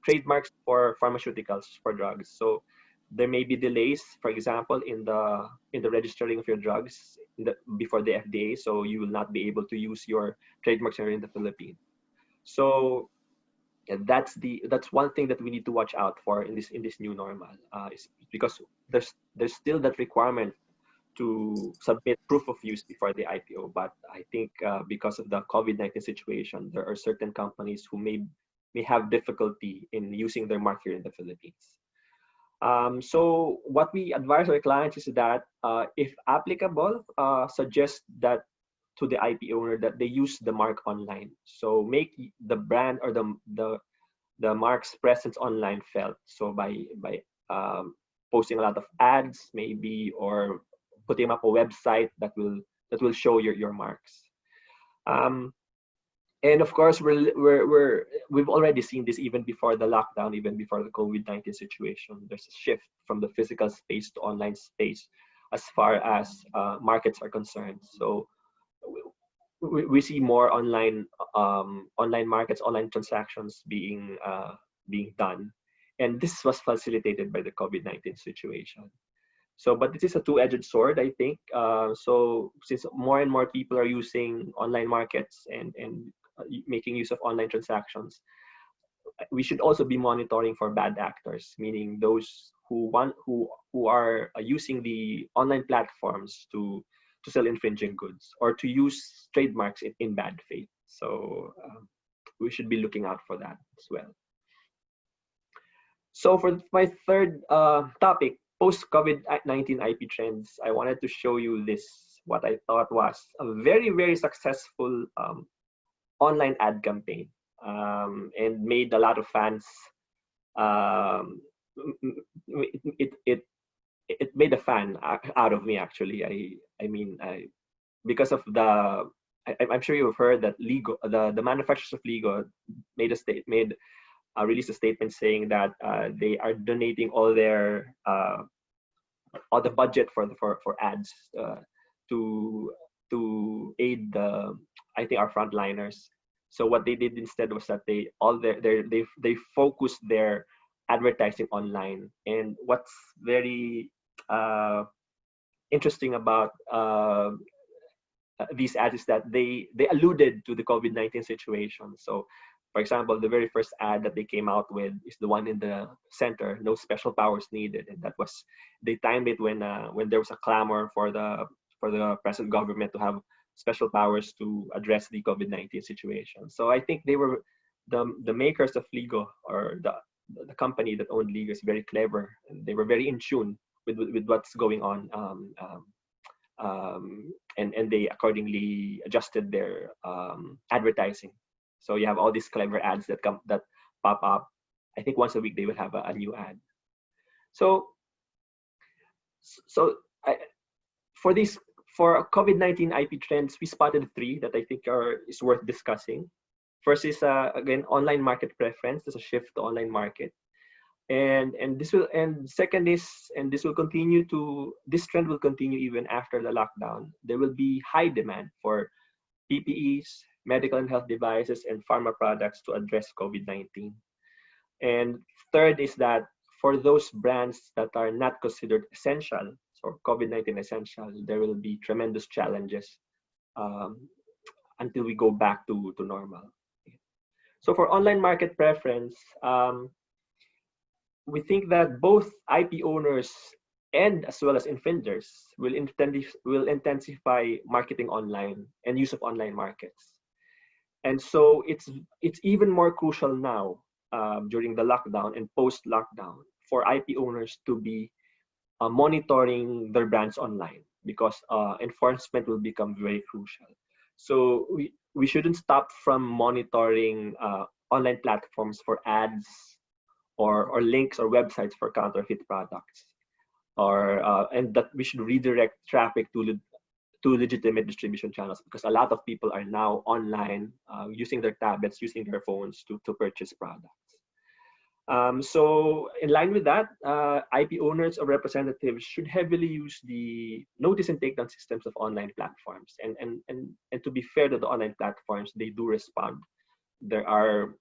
trademarks for pharmaceuticals, for drugs. So there may be delays, for example, in the registering of your drugs before the FDA. So you will not be able to use your trademarks here in the Philippines. So that's one thing that we need to watch out for in this new normal, is because there's still that requirement to submit proof of use before the IPO. But I think because of the COVID-19 situation, there are certain companies who may have difficulty in using their mark here in the Philippines. So what we advise our clients is that if applicable, suggest that to the IP owner that they use the mark online. So make the brand or the mark's presence online felt. So by posting a lot of ads, maybe, or putting up a website that will show your marks. And of course, we've already seen this even before the lockdown, even before the COVID-19 situation. There's a shift from the physical space to online space as far as markets are concerned. So we see more online markets, online transactions being done, and this was facilitated by the COVID-19 situation. So, but this is a two-edged sword, I think. So since more and more people are using online markets and making use of online transactions, we should also be monitoring for bad actors, meaning those who are using the online platforms to sell infringing goods or to use trademarks in bad faith. So we should be looking out for that as well. So for my third topic, post-COVID-19 IP trends, I wanted to show you this, what I thought was a very, very successful online ad campaign, and made a lot of fans. It made a fan out of me, actually. Because of the, I'm sure you've heard that Lego, the manufacturers of Lego released a statement saying that they are donating all the budget for ads to aid I think our frontliners. So what they did instead was that they focused their advertising online. And what's very interesting about these ads is that they alluded to the COVID-19 situation. So, for example, the very first ad that they came out with is the one in the center, "No special powers needed," and that was, they timed it when there was a clamor for the present government to have special powers to address the COVID-19 situation. So I think they were the makers of Lego, or the company that owned Lego, is very clever, and they were very in tune with what's going on, and they accordingly adjusted their advertising. So you have all these clever ads that pop up. I think once a week they will have a new ad. For COVID-19 IP trends, we spotted three that I think is worth discussing. First is again, online market preference. There's a shift to online market, and second is, and this trend will continue even after the lockdown. There will be high demand for PPEs, medical and health devices, and pharma products to address COVID-19. And third is that for those brands that are not considered essential, so COVID-19 essential, there will be tremendous challenges until we go back to normal. So for online market preference, we think that both IP owners and as well as infringers will intensify marketing online and use of online markets. And so it's even more crucial now during the lockdown and post-lockdown for IP owners to be monitoring their brands online, because enforcement will become very crucial. So we shouldn't stop from monitoring online platforms for ads or links or websites for counterfeit products, and that we should redirect traffic to legitimate distribution channels, because a lot of people are now online using their tablets, using their phones to purchase products. So in line with that, IP owners or representatives should heavily use the notice and takedown systems of online platforms. And to be fair to the online platforms, they do respond. There are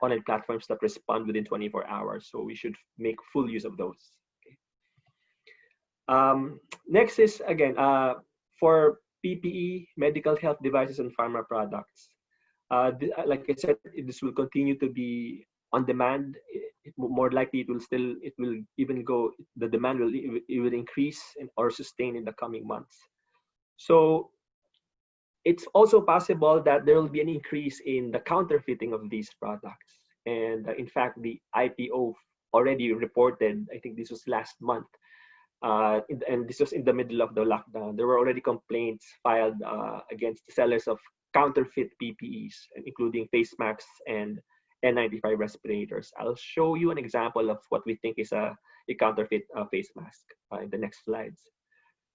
online platforms that respond within 24 hours, so we should make full use of those. Okay. Next is, again, for PPE, medical health devices, and pharma products. Like I said, this will continue to be on demand. More likely, the demand will even increase or sustain in the coming months. So it's also possible that there will be an increase in the counterfeiting of these products. And in fact, the IPO already reported, I think this was last month, and this was in the middle of the lockdown, there were already complaints filed against the sellers of counterfeit PPEs, including face masks and N95 respirators. I'll show you an example of what we think is a counterfeit face mask in the next slides.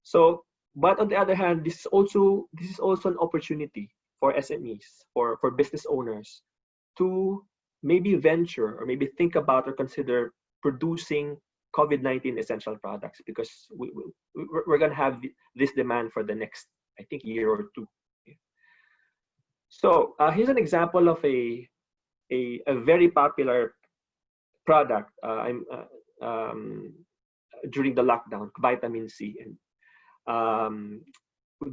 So, but on the other hand, this is also an opportunity for SMEs, for business owners, to maybe venture or maybe think about or consider producing COVID-19 essential products, because we're going to have this demand for the next, I think, year or two. So here's an example of a very popular product during the lockdown, vitamin C. And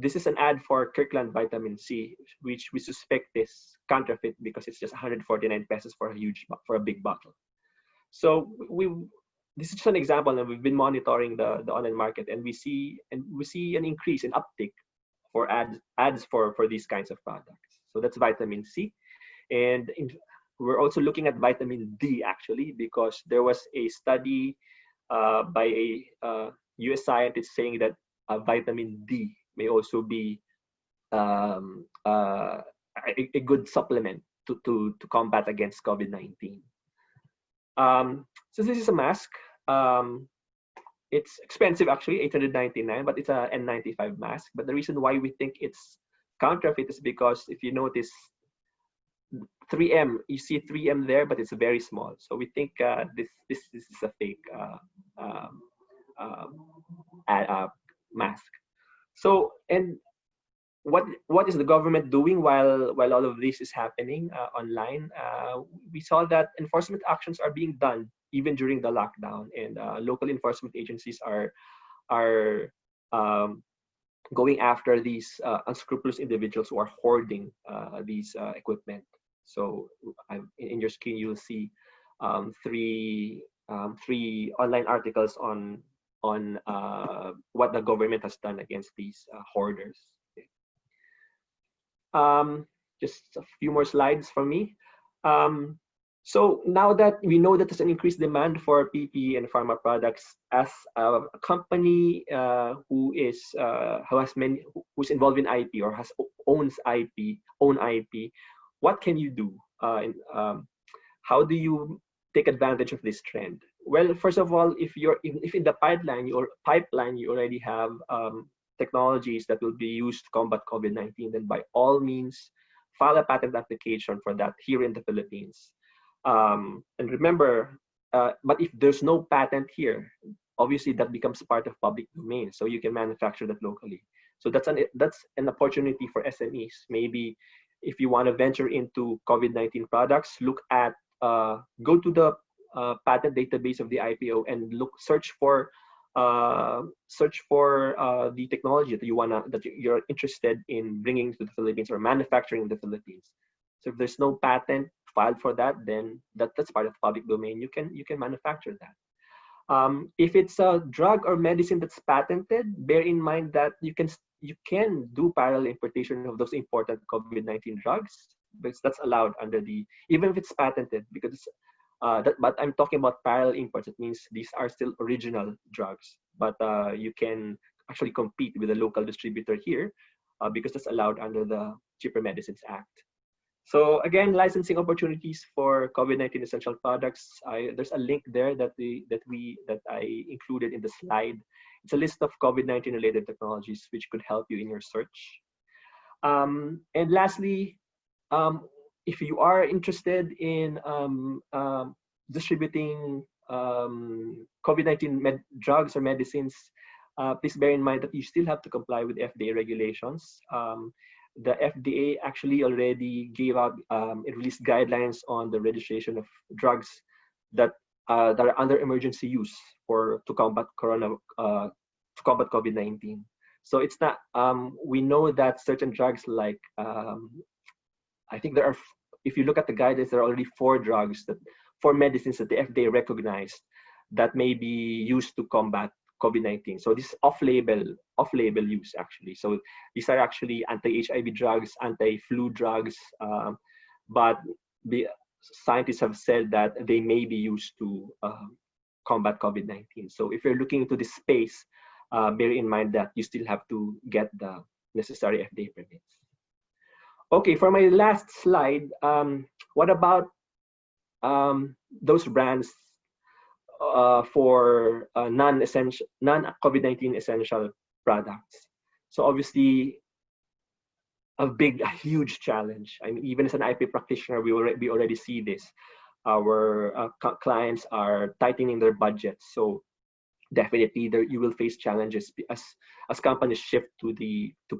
this is an ad for Kirkland vitamin C, which we suspect is counterfeit because it's just 149 pesos for a big bottle. So this is just an example, and we've been monitoring the online market, and we see an increase in uptake for ads for these kinds of products. So that's vitamin C, and we're also looking at vitamin D actually, because there was a study by a U.S. scientist saying that vitamin D may also be a good supplement to combat against COVID-19. So this is a mask. It's expensive actually, $899, but it's a N95 mask. But the reason why we think it's counterfeit is because if you notice 3M, you see 3M there, but it's very small. So we think this is a fake mask. So, and what is the government doing while all of this is happening online? We saw that enforcement actions are being done even during the lockdown, and local enforcement agencies are going after these unscrupulous individuals who are hoarding these equipment. So in your screen, you'll see three online articles on what the government has done against these hoarders. Just a few more slides for me. So now that we know that there's an increased demand for PPE and pharma products, as a company who's involved in IP or owns IP, what can you do? How do you take advantage of this trend? Well, first of all, if in the pipeline you already have technologies that will be used to combat COVID-19, then by all means, file a patent application for that here in the Philippines. And remember, but if there's no patent here, obviously that becomes part of public domain, so you can manufacture that locally. So that's an opportunity for SMEs. Maybe if you want to venture into COVID-19 products, look at go to the patent database of the IPO and search for the technology that you're interested in bringing to the Philippines or manufacturing in the Philippines. So if there's no patent filed for that, then that's part of public domain. You can manufacture that. If it's a drug or medicine that's patented, bear in mind that you can do parallel importation of those important COVID-19 drugs, because that's allowed under even if it's patented, because but I'm talking about parallel imports. It means these are still original drugs, but you can actually compete with a local distributor here because that's allowed under the Cheaper Medicines Act. So again, licensing opportunities for COVID-19 essential products. There's a link there that I included in the slide. It's a list of COVID-19 related technologies which could help you in your search. And lastly, if you are interested in distributing COVID-19 drugs or medicines, please bear in mind that you still have to comply with FDA regulations. The FDA actually already gave out, it released guidelines on the registration of drugs that are under emergency use to combat COVID-19. So it's not. We know that certain drugs like I think there are. If you look at the guidelines, there are already 4 medicines that the FDA recognized that may be used to combat COVID-19. So this is off-label use actually. So these are actually anti-HIV drugs, anti-flu drugs, but the scientists have said that they may be used to combat COVID-19. So if you're looking into this space, bear in mind that you still have to get the necessary FDA permits. Okay, for my last slide, what about those brands for non-COVID-19 essential products? So obviously, a huge challenge. I mean, even as an IP practitioner, we already see this. Our clients are tightening their budgets. So definitely there you will face challenges as companies shift to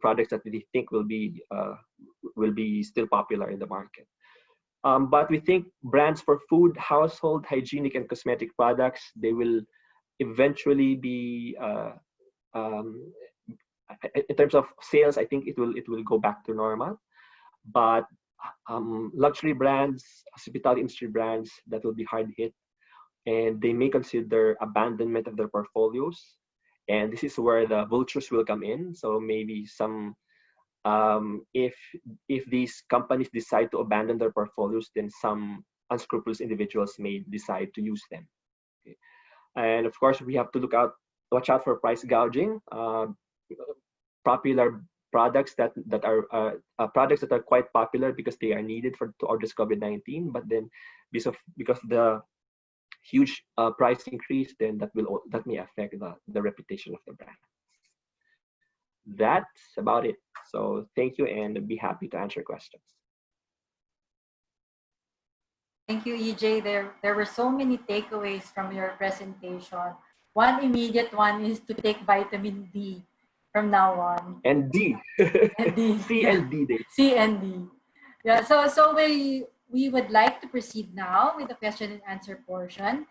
products that they think will be still popular in the market. But we think brands for food, household, hygienic, and cosmetic products, they will eventually be in terms of sales. I think it will go back to normal. But luxury brands, hospitality industry brands, that will be hard hit, and they may consider abandonment of their portfolios. And this is where the vultures will come in. So maybe some if these companies decide to abandon their portfolios, then some unscrupulous individuals may decide to use them. Okay. And of course, we have to watch out for price gouging. Popular products that are quite popular because they are needed to address COVID-19, but then because the huge price increase, then that may affect the reputation of the brand. That's about it. So thank you, and I'd be happy to answer questions. Thank you, EJ. There were so many takeaways from your presentation. One immediate one is to take vitamin D from now on. And D. And D. C and D. C and D. Yeah. So we would like to proceed now with the question and answer portion.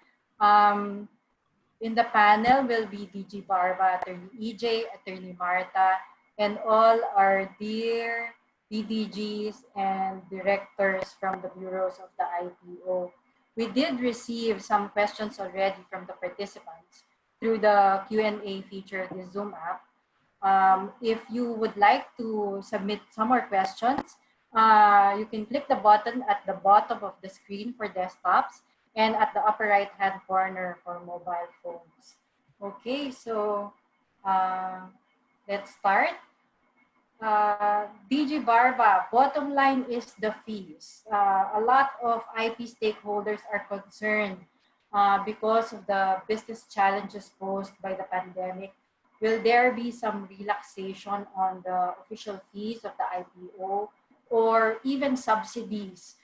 In the panel will be DG Barba, Attorney EJ, Attorney Marta, and all our dear DDGs and directors from the bureaus of the IPO. We did receive some questions already from the participants through the Q&A feature of the Zoom app. If you would like to submit some more questions, you can click the button at the bottom of the screen for desktops and at the upper right-hand corner for mobile phones. Okay, so let's start. DG Barba, bottom line is the fees. A lot of IP stakeholders are concerned because of the business challenges posed by the pandemic. Will there be some relaxation on the official fees of the IPO or even subsidies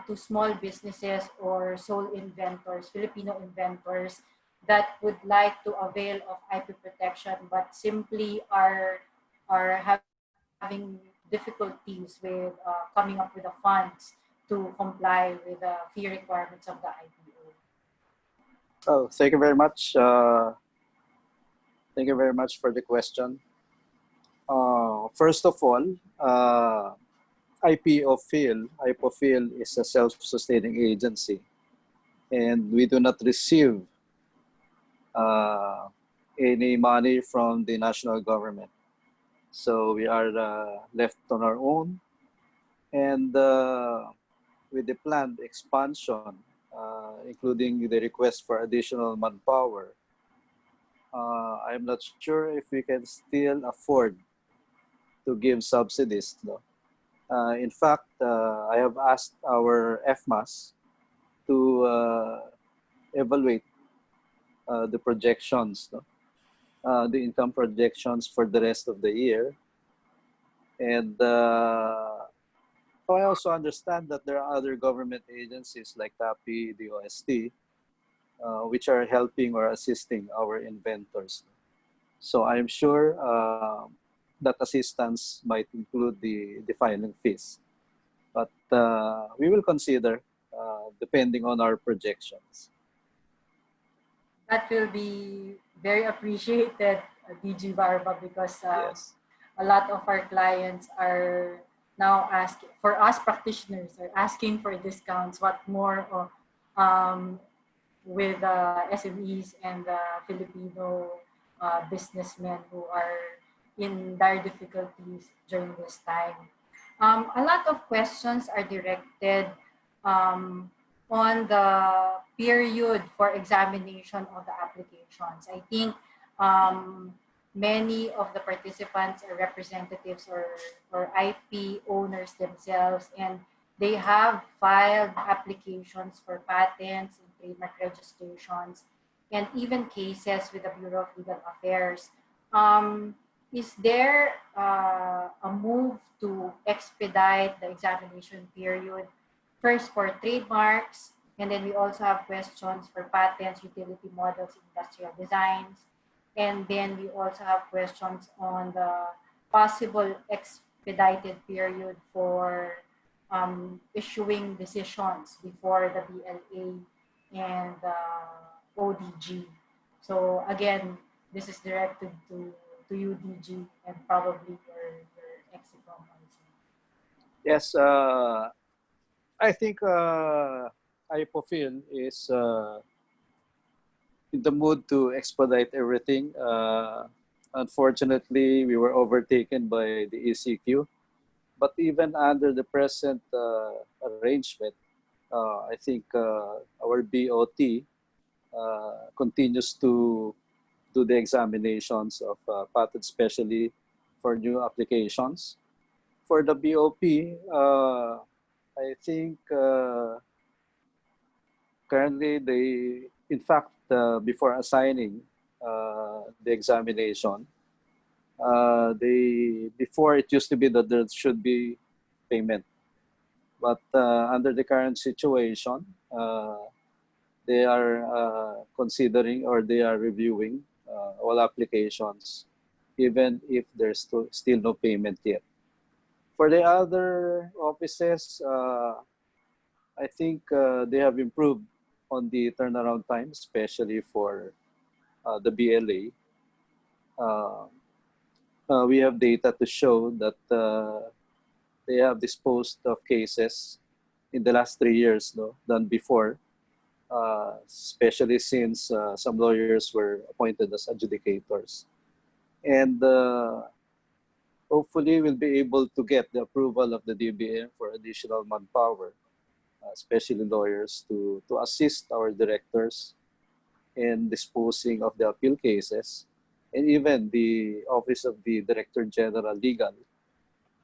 to small businesses or sole inventors, Filipino inventors that would like to avail of IP protection but simply are having difficulties with coming up with the funds to comply with the fee requirements of the IPO? Oh, thank you very much. Thank you very much for the question. First of all, IPOPhil is a self-sustaining agency, and we do not receive any money from the national government. So we are left on our own, and with the planned expansion, including the request for additional manpower, I'm not sure if we can still afford to give subsidies. No? In fact, I have asked our FMAS to evaluate the projections, no? The income projections for the rest of the year. And I also understand that there are other government agencies like TAPI, the OST, which are helping or assisting our inventors. So I'm sure that assistance might include the filing fees. But we will consider depending on our projections. That will be very appreciated, DG Barba, because Yes. a lot of our clients are now asking, for us practitioners, are asking for discounts. What more with SMEs and Filipino businessmen who are in dire difficulties during this time. A lot of questions are directed on the period for examination of the applications. I think many of the participants are representatives or IP owners themselves, and they have filed applications for patents and trademark registrations, and even cases with the Bureau of Legal Affairs. Is there a move to expedite the examination period, first for trademarks, And then we also have questions for patents, utility models, industrial designs. And then we also have questions on the possible expedited period for issuing decisions before the BLA and ODG. So again, this is directed to you, DG, and probably your ECCP also. Yes, I think IPOFIL is in the mood to expedite everything. Unfortunately, we were overtaken by the ECQ. But even under the present arrangement, I think our BOT continues to do the examinations of patents, especially for new applications. For the BOP, I think currently in fact, before assigning the examination, before it used to be that there should be payment. But under the current situation, they are considering or they are reviewing all applications, even if there's still no payment yet. For the other offices, I think they have improved on the turnaround time, especially for the BLA. We have data to show that they have disposed of cases in the last 3 years than before, especially since some lawyers were appointed as adjudicators. And hopefully we'll be able to get the approval of the DBM for additional manpower, especially lawyers, to assist our directors in disposing of the appeal cases, and even the Office of the Director General Legal.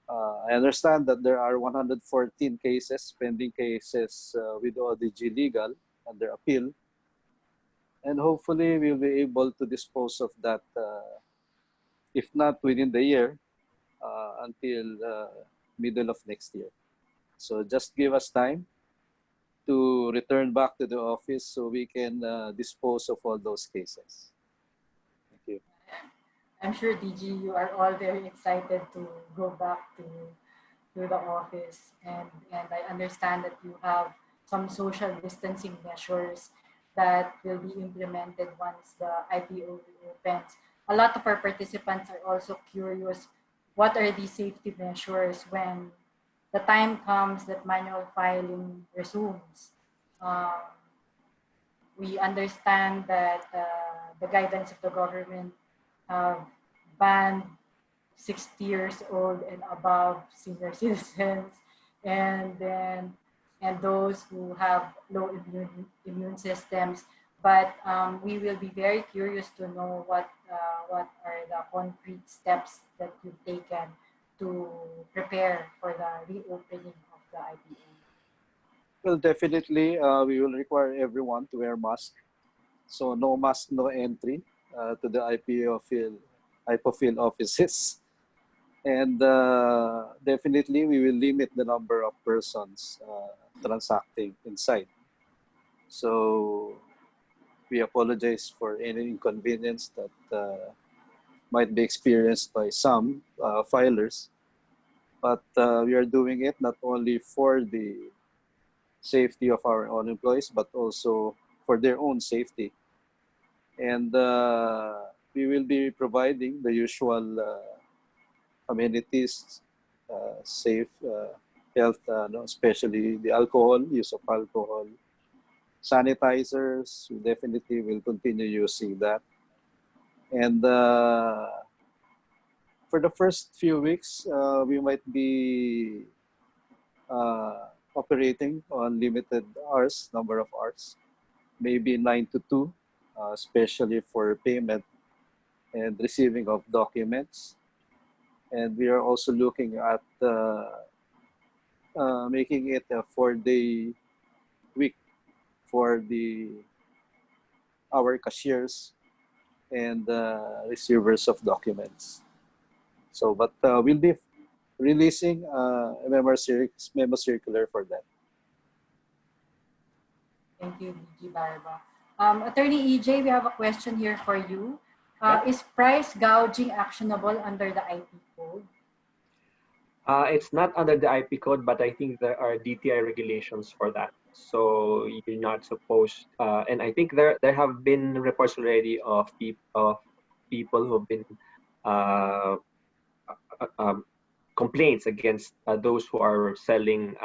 I understand that there are 114 cases, pending cases with ODG Legal under appeal, and hopefully we'll be able to dispose of that, if not within the year, until middle of next year. So just give us time to return back to the office so we can dispose of all those cases. Thank you. I'm sure, DG, you are all very excited to go back to the office, and I understand that you have some social distancing measures that will be implemented once the IPO reopens. A lot of our participants are also curious, what are the safety measures when the time comes that manual filing resumes? We understand that the guidance of the government have banned 60 years old and above senior citizens, and those who have low immune systems. But we will be very curious to know what are the concrete steps that you've taken to prepare for the reopening of the IPO. Well, definitely, we will require everyone to wear mask. So no mask, no entry to the IPOFIL offices. And definitely, we will limit the number of persons transacting inside. So we apologize for any inconvenience that might be experienced by some filers. But we are doing it not only for the safety of our own employees, but also for their own safety. And we will be providing the usual amenities, safe health, especially the use of alcohol, sanitizers. We definitely will continue using that. And for the first few weeks, we might be operating on limited hours, number of hours, maybe 9 to 2, especially for payment and receiving of documents. And we are also looking at making it a 4-day week for our cashiers and receivers of documents. So, but we'll be releasing a memo circular for that. you, DG Barba. Attorney EJ, we have a question here for you. Yeah. Is price gouging actionable under the IP code? It's not under the IP code, but I think there are DTI regulations for that. So you're not supposed, and I think there have been reports already of people who have been uh, complaints against those who are selling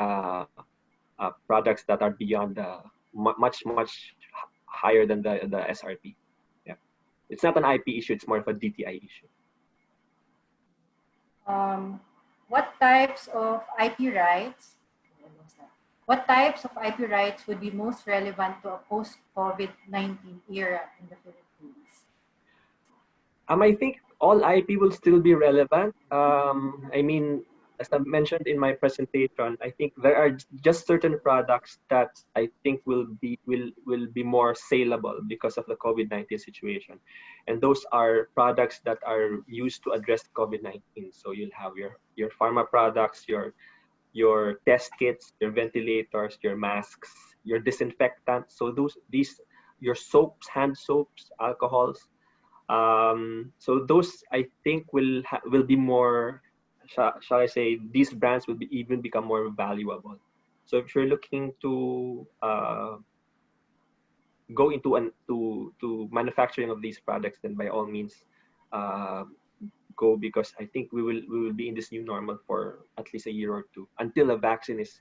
products that are beyond much higher than the SRP. Yeah, it's not an IP issue; it's more of a DTI issue. What types of IP rights? What types of IP rights would be most relevant to a post-COVID-19 era in the Philippines? I think all IP will still be relevant. I mean, as I mentioned in my presentation, I think there are just certain products that I think will be more saleable because of the COVID-19 situation, and those are products that are used to address COVID-19. So you'll have your pharma products, your test kits, your ventilators, your masks, your disinfectants. So your soaps, hand soaps, alcohols. So those I think will be more, shall I say, these brands will even become more valuable. So if you're looking to go into to manufacturing of these products, then by all means uh, go, because I think we will be in this new normal for at least a year or two until a vaccine is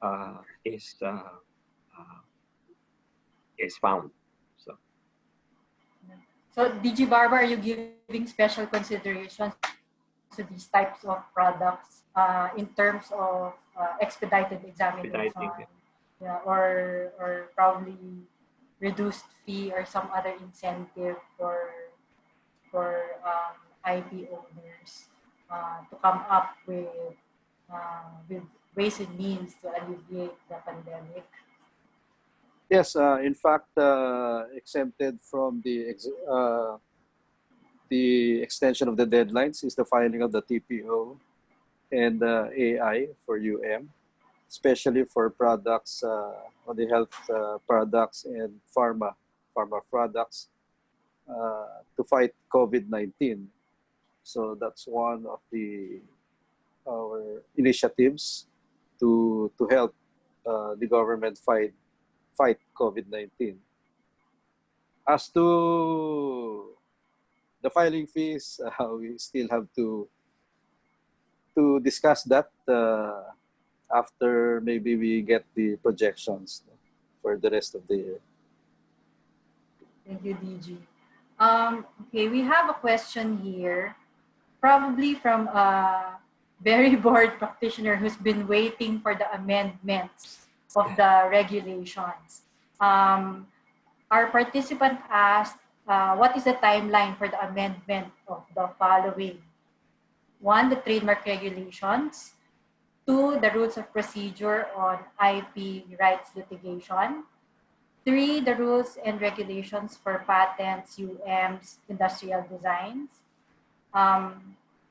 uh, is uh, uh, is found. So, DG Barba, are you giving special considerations to these types of products in terms of expedited examination, Expediting. yeah, or probably reduced fee or some other incentive for IP owners to come up with ways and means to alleviate the pandemic? Yes, in fact, exempted from the extension of the deadlines is the filing of the TPO and AI for especially for products on the health products and pharma products to fight COVID-19. So that's one of our initiatives to help the government fight COVID-19. As to the filing fees, we still have to discuss that after maybe we get the projections for the rest of the year. Thank you, DG. Okay, we have a question here, probably from a very bored practitioner who's been waiting for the amendments of the regulations. Our participant asked, what is the timeline for the amendment of the following? 1, the trademark regulations. 2, the rules of procedure on IP rights litigation. 3, the rules and regulations for patents, UMs, industrial designs.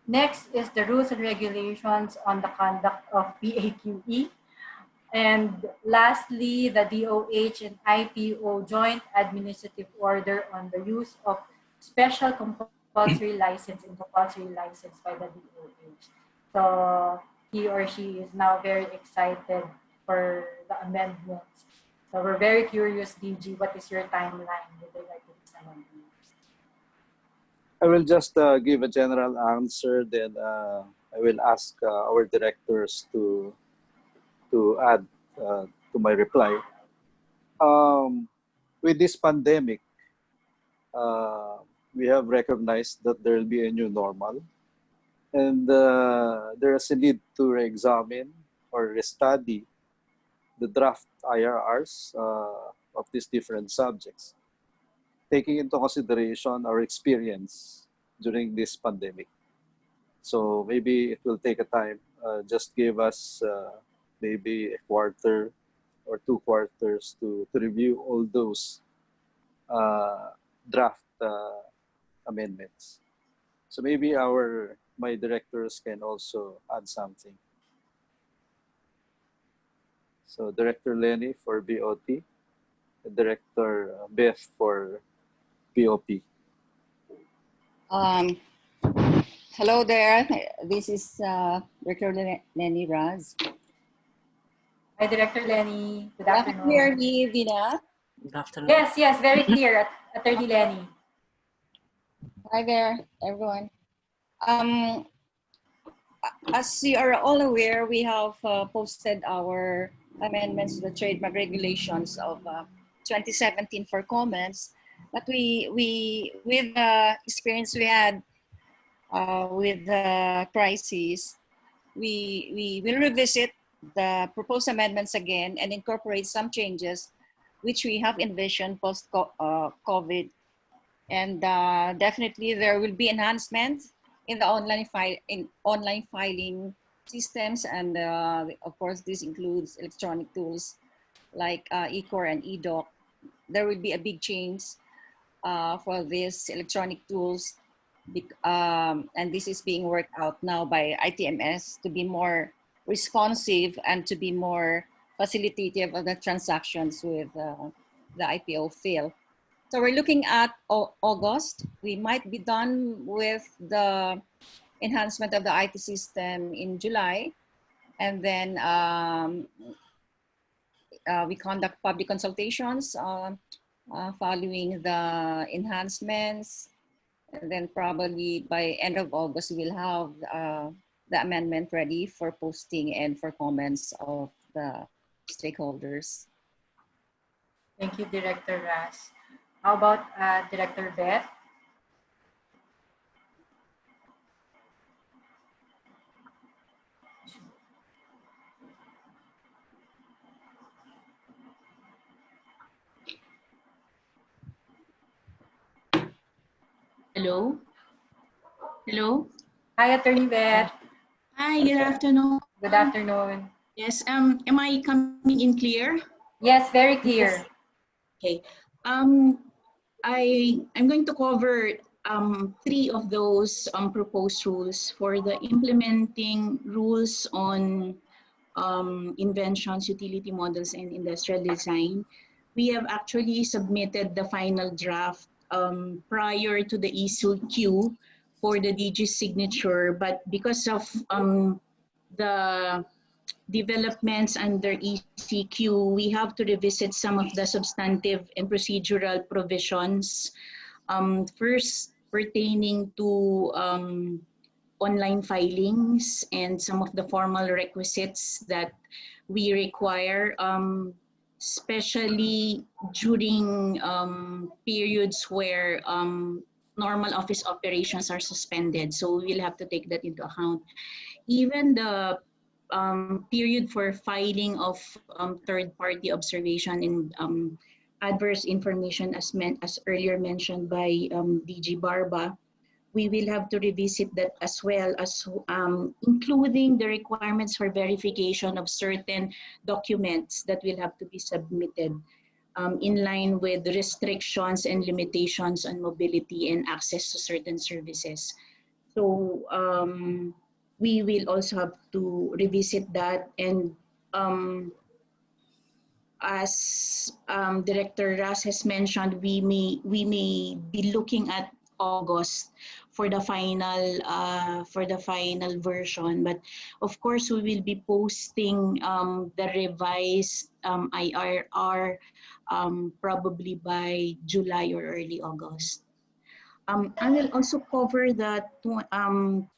Next is the rules and regulations on the conduct of PAQE. And lastly, the DOH and IPO joint administrative order on the use of special compulsory license and compulsory license by the DOH. So he or she is now very excited for the amendments. So we're very curious, DG, what is your timeline with regard to these amendments? I will just give a general answer, then I will ask our directors to add to my reply. With this pandemic, we have recognized that there will be a new normal, and there is a need to re-examine or restudy the draft IRRs of these different subjects, taking into consideration our experience during this pandemic. So maybe it will take a time. Just give us maybe a quarter or 2 quarters to review all those draft amendments. So maybe my directors can also add something. So Director Lenny for BOT. Director Biff for POP. Hello there. This is Director Lenny Raz. Hi, Director Lenny. Good Can you afternoon. hear me, Vina? Good afternoon. Yes, very clear, Attorney Lenny. Hi there, everyone. As you are all aware, we have posted our amendments to the trademark regulations of 2017 for comments. But we with the experience we had with the crisis, we will revisit the proposed amendments again and incorporate some changes which we have envisioned post-COVID. And definitely there will be enhancements in the online filing systems. And of course, this includes electronic tools like eCore and eDoc. There will be a big change for these electronic tools. And this is being worked out now by ITMS to be more responsive and to be more facilitative of the transactions with the IPO field. So we're looking at August. We might be done with the enhancement of the IT system in July. And then we conduct public consultations following the enhancements. And then probably by end of August, we'll have the amendment ready for posting and for comments of the stakeholders. Thank you, Director Ras. How about Director Beth? Hello? Hello? Hi, Attorney Beth. Hi, good afternoon. Good afternoon. Yes, am I coming in clear? Yes, very clear. Okay. I'm going to cover 3 of those proposed rules for the implementing rules on inventions, utility models, and industrial design. We have actually submitted the final draft prior to the ECCP for the DG signature, but because of the developments under ECCP, we have to revisit some of the substantive and procedural provisions. First, pertaining to online filings and some of the formal requisites that we require, especially during periods where normal office operations are suspended. So we'll have to take that into account. Even the period for filing of third-party observation and adverse information as earlier mentioned by DG Barba, we will have to revisit that as well as including the requirements for verification of certain documents that will have to be submitted in line with the restrictions and limitations on mobility and access to certain services. So we will also have to revisit that, and as Director Ras has mentioned, we may be looking at August for the final version. But of course, we will be posting the revised IRR probably by July or early August. I will also cover the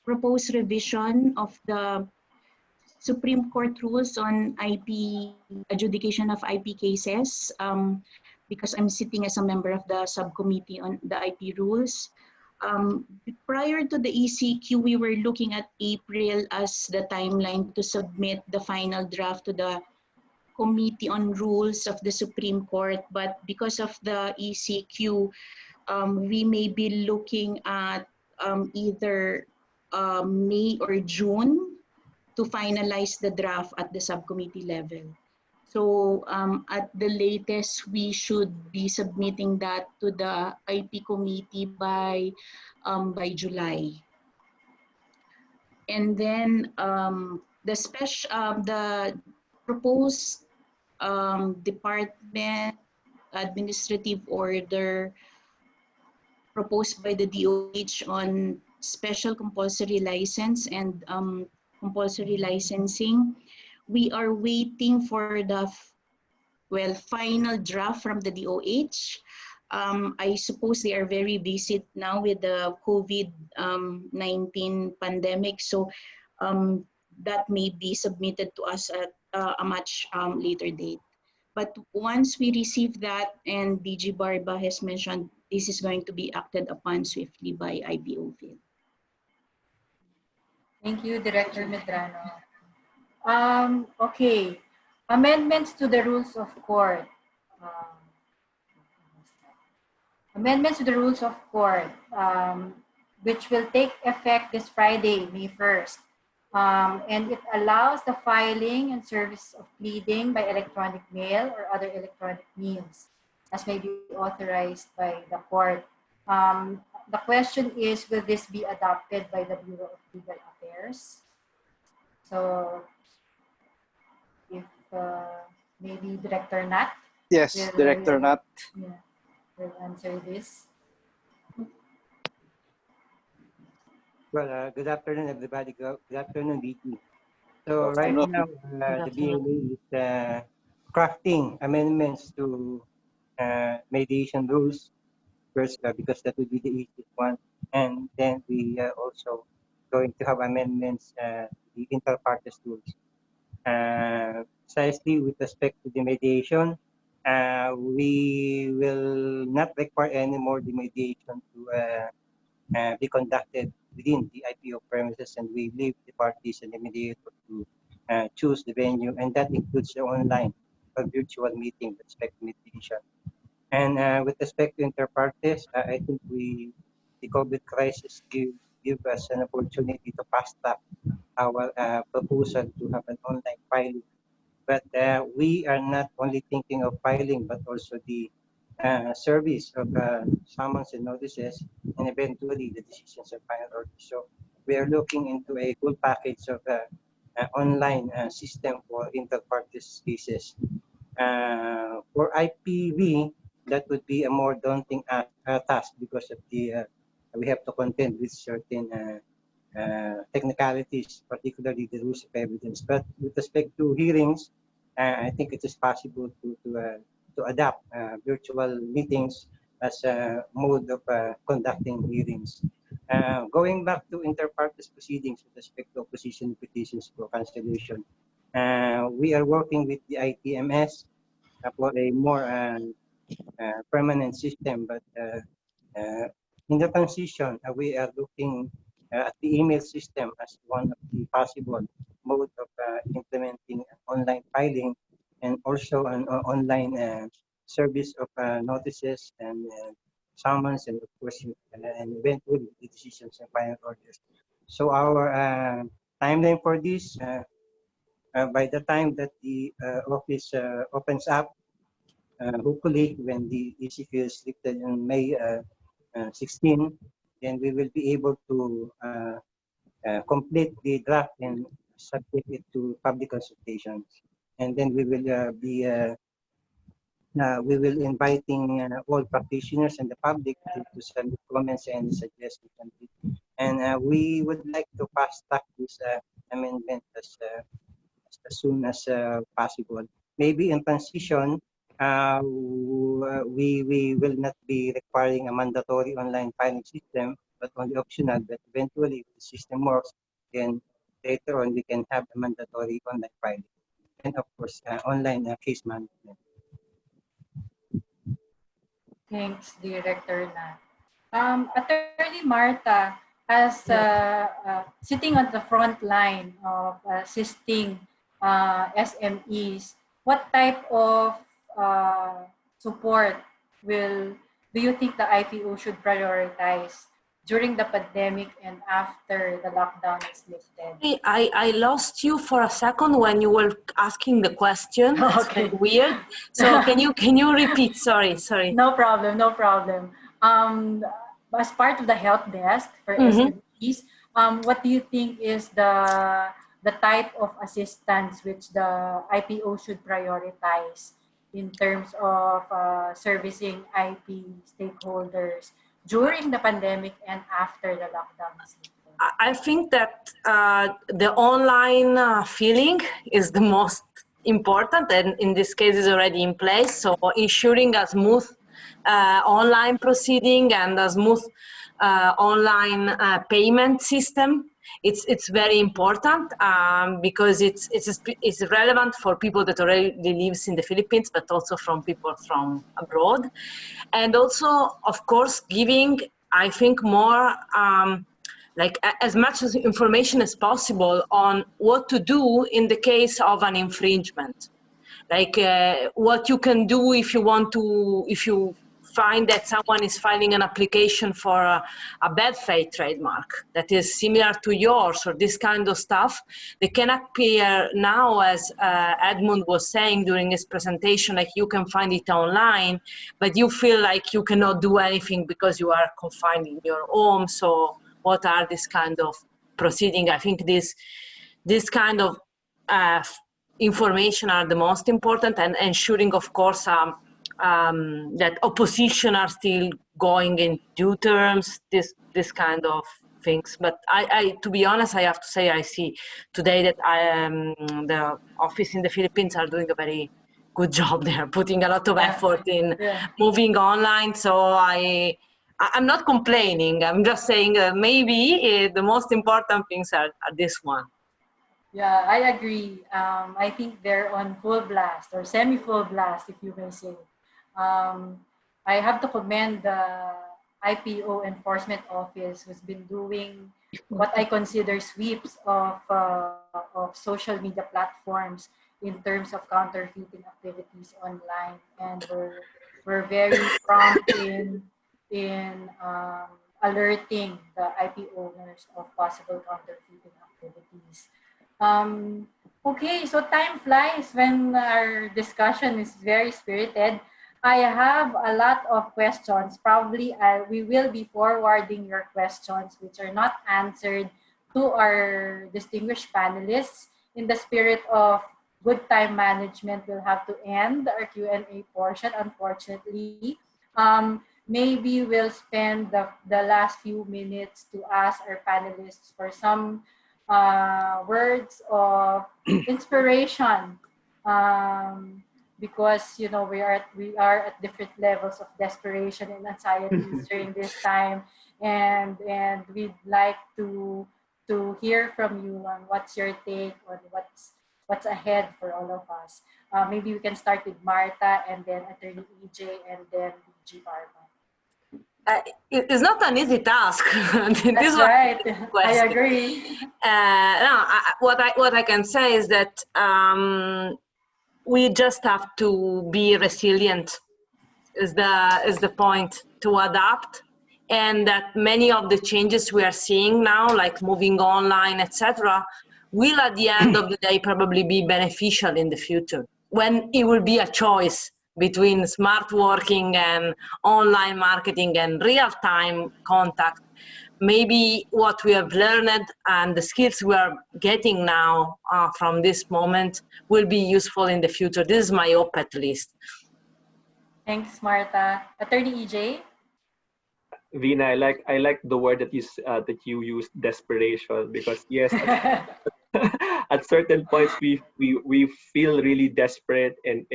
proposed revision of the Supreme Court rules on IP adjudication of IP cases, because I'm sitting as a member of the subcommittee on the IP rules. Prior to the ECCP, we were looking at April as the timeline to submit the final draft to the Committee on Rules of the Supreme Court, but because of the ECCP, we may be looking at either May or June to finalize the draft at the subcommittee level. So at the latest, we should be submitting that to the IP committee by July. And then the proposed department administrative order proposed by the DOH on special compulsory license and compulsory licensing. We are waiting for the final draft from the DOH. I suppose they are very busy now with the COVID-19 pandemic, so that may be submitted to us at a much later date. But once we receive that, and DG Barba has mentioned, this is going to be acted upon swiftly by IBOVIL. Thank you, Director Medrano. Okay, amendments to the rules of court. Amendments to the rules of court, which will take effect this Friday, May 1st. And it allows the filing and service of pleading by electronic mail or other electronic means, as may be authorized by the court. The question is, will this be adopted by the Bureau of Legal Affairs? So, if maybe Director Nat? Yes, Director Nat. Yeah, will answer this. Well, good afternoon, everybody. Good afternoon, DT. So right now, the BLA is crafting amendments to mediation rules first, because that would be the easiest one. And then we also going to have amendments the inter partes rules. Precisely with respect to the mediation, we will not require any more the mediation to be conducted within the IPO premises, and we leave the parties and the mediator to choose the venue, and that includes the online or virtual meeting with respect to mediation. And with respect to inter partes, I think the COVID crisis give us an opportunity to fast track our proposal to have an online filing. But we are not only thinking of filing, but also the service of summons and notices, and eventually the decisions and final orders. So we are looking into a full package of online system for inter partes cases. For IPV, that would be a more daunting task because of the we have to contend with certain technicalities, particularly the rules of evidence. But with respect to hearings, I think it is possible to adapt virtual meetings as a mode of conducting hearings. Going back to inter partes proceedings with respect to opposition petitions for cancellation, we are working with the ITMS for a more permanent system, but in the transition, we are looking at the email system as one of the possible mode of implementing online filing, and also an online service of notices and summons, and of course, and eventually the decisions and final orders. So our timeline for this, by the time that the office opens up, hopefully when the ECCP is lifted in May 16, then we will be able to complete the draft and submit it to public consultations. And then we will inviting all practitioners and the public to send comments and suggestions. And we would like to fast track this amendment as soon as possible. Maybe in transition, we will not be requiring a mandatory online filing system, but only optional. But eventually, if the system works, then later on we can have a mandatory online filing, and of course, online case management. Thanks, Director Nat. Attorney Marta, as sitting on the front line of assisting SMEs, what type of support do you think the IPO should prioritize during the pandemic and after the lockdown is lifted? I lost you for a second when you were asking the question. Okay. It's weird. So can you repeat? Sorry. No problem. As part of the help desk for SMEs, what do you think is the type of assistance which the IPO should prioritize in terms of servicing IP stakeholders during the pandemic and after the lockdown is lifted? I think that the online feeling is the most important, and in this case is already in place. So ensuring a smooth online proceeding and a smooth online payment system. It's very important because it's relevant for people that already lives in the Philippines, but also from people from abroad, and also of course giving, I think, more as much as information as possible on what to do in the case of an infringement. What you can do if you find that someone is filing an application for a bad faith trademark that is similar to yours, or this kind of stuff. They can appear now, as Edmund was saying during his presentation, like you can find it online, but you feel like you cannot do anything because you are confined in your home. So what are this kind of proceeding? I think this kind of information are the most important, and ensuring, of course, that opposition are still going in due terms, this kind of things. But I to be honest, I have to say I see today that the office in the Philippines are doing a very good job. They are putting a lot of effort in moving online. So I'm not complaining. I'm just saying maybe the most important things are this one. Yeah, I agree. I think they're on full blast or semi-full blast, if you may say. I have to commend the IPO Enforcement Office, who's been doing what I consider sweeps of social media platforms in terms of counterfeiting activities online, and we're very prompt in alerting the IP owners of possible counterfeiting activities. Okay, so time flies when our discussion is very spirited. I have a lot of questions. Probably we will be forwarding your questions which are not answered to our distinguished panelists. In the spirit of good time management, we'll have to end our Q&A portion, unfortunately. Maybe we'll spend the last few minutes to ask our panelists for some words of inspiration, because we are at different levels of desperation and anxieties during this time, and we'd like to hear from you on what's your take on what's ahead for all of us. Maybe we can start with Marta, and then Attorney EJ, and then DG Barba. It's not an easy task. That's right. I agree. What I can say is that we just have to be resilient. Is the point, to adapt, and that many of the changes we are seeing now, like moving online, etc., will at the end of the day probably be beneficial in the future, when it will be a choice between smart working and online marketing and real-time contact. Maybe what we have learned and the skills we are getting now from this moment will be useful in the future. This is my hope, at least. Thanks, Marta. Attorney EJ? Vina, I like the word that you used, desperation, because yes, at certain points we feel really desperate and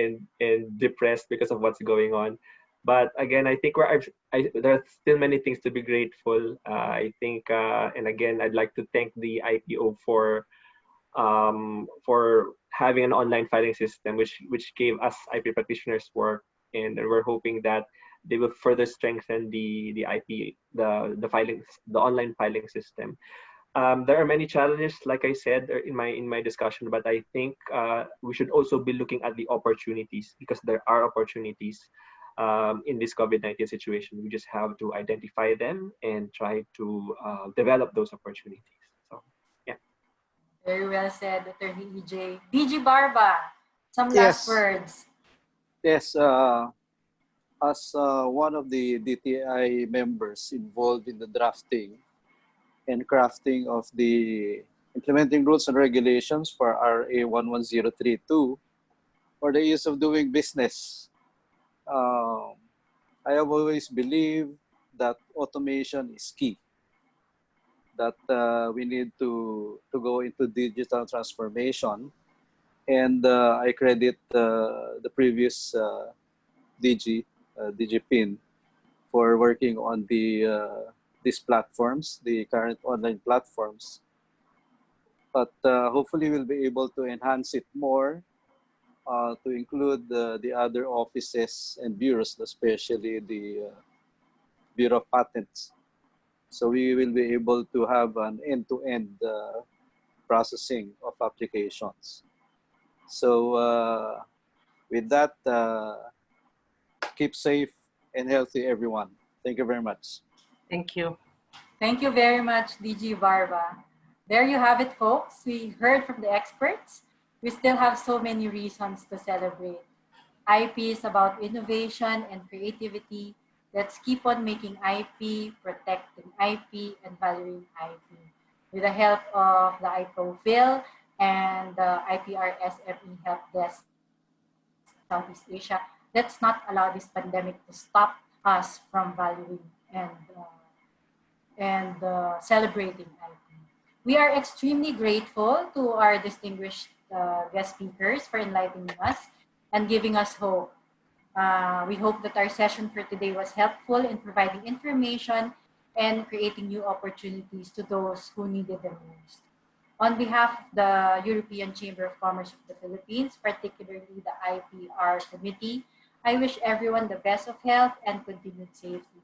depressed because of what's going on. But again, I think there are still many things to be grateful. I think, and again, I'd like to thank the IPO for having an online filing system, which gave us IP practitioners work, and we're hoping that they will further strengthen the online filing system. There are many challenges, like I said in my discussion, but I think we should also be looking at the opportunities, because there are opportunities in this COVID-19 situation. We just have to identify them and try to develop those opportunities. So, yeah. Very well said, Attorney EJ. DG Barba, some last words. Yes. As one of the DTI members involved in the drafting and crafting of the implementing rules and regulations for RA 11032, or the ease of doing business. I have always believed that automation is key, that we need to go into digital transformation. And I credit the previous DG PIN for working on these platforms, the current online platforms. But hopefully we'll be able to enhance it more to include the other offices and bureaus, especially the Bureau of Patents. So we will be able to have an end-to-end processing of applications. So with that, keep safe and healthy, everyone. Thank you very much. Thank you. Thank you very much, DG Barba. There you have it, folks. We heard from the experts. We still have so many reasons to celebrate. IP is about innovation and creativity. Let's keep on making IP, protecting IP, and valuing IP. With the help of the iProfil and the IPRSME Helpdesk Southeast Asia, let's not allow this pandemic to stop us from valuing and celebrating IP. We are extremely grateful to our distinguished guest speakers for enlightening us and giving us hope. We hope that our session for today was helpful in providing information and creating new opportunities to those who needed them most. On behalf of the European Chamber of Commerce of the Philippines, particularly the IPR Committee, I wish everyone the best of health and continued safety.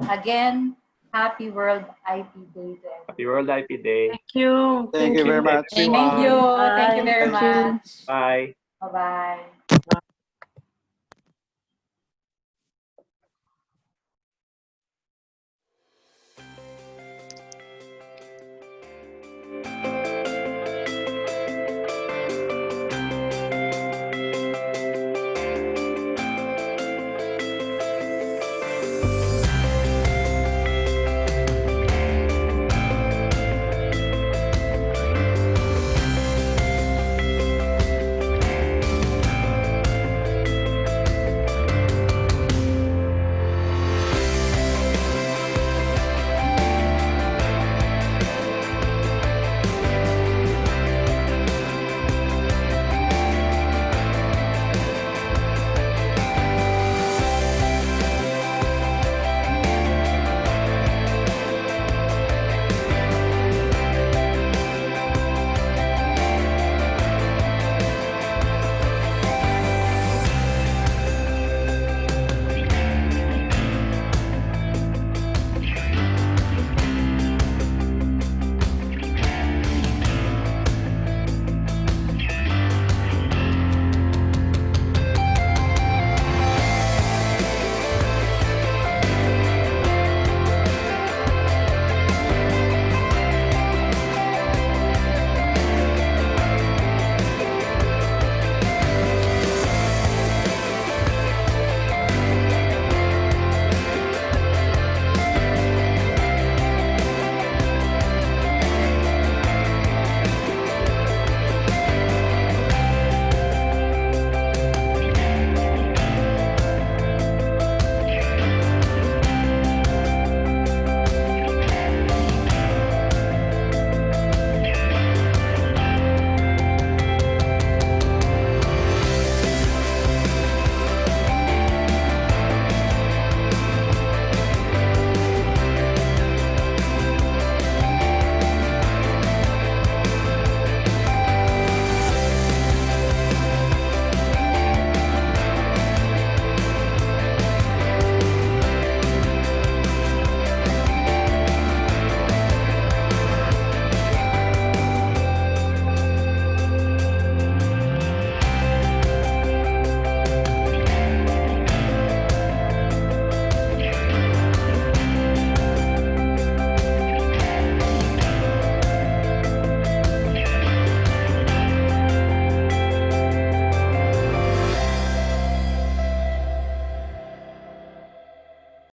Again, happy World IP Day to everyone. Happy World IP Day. Thank you. Thank you very much. Thank you. Thank you very Bye. much. Bye. Bye-bye.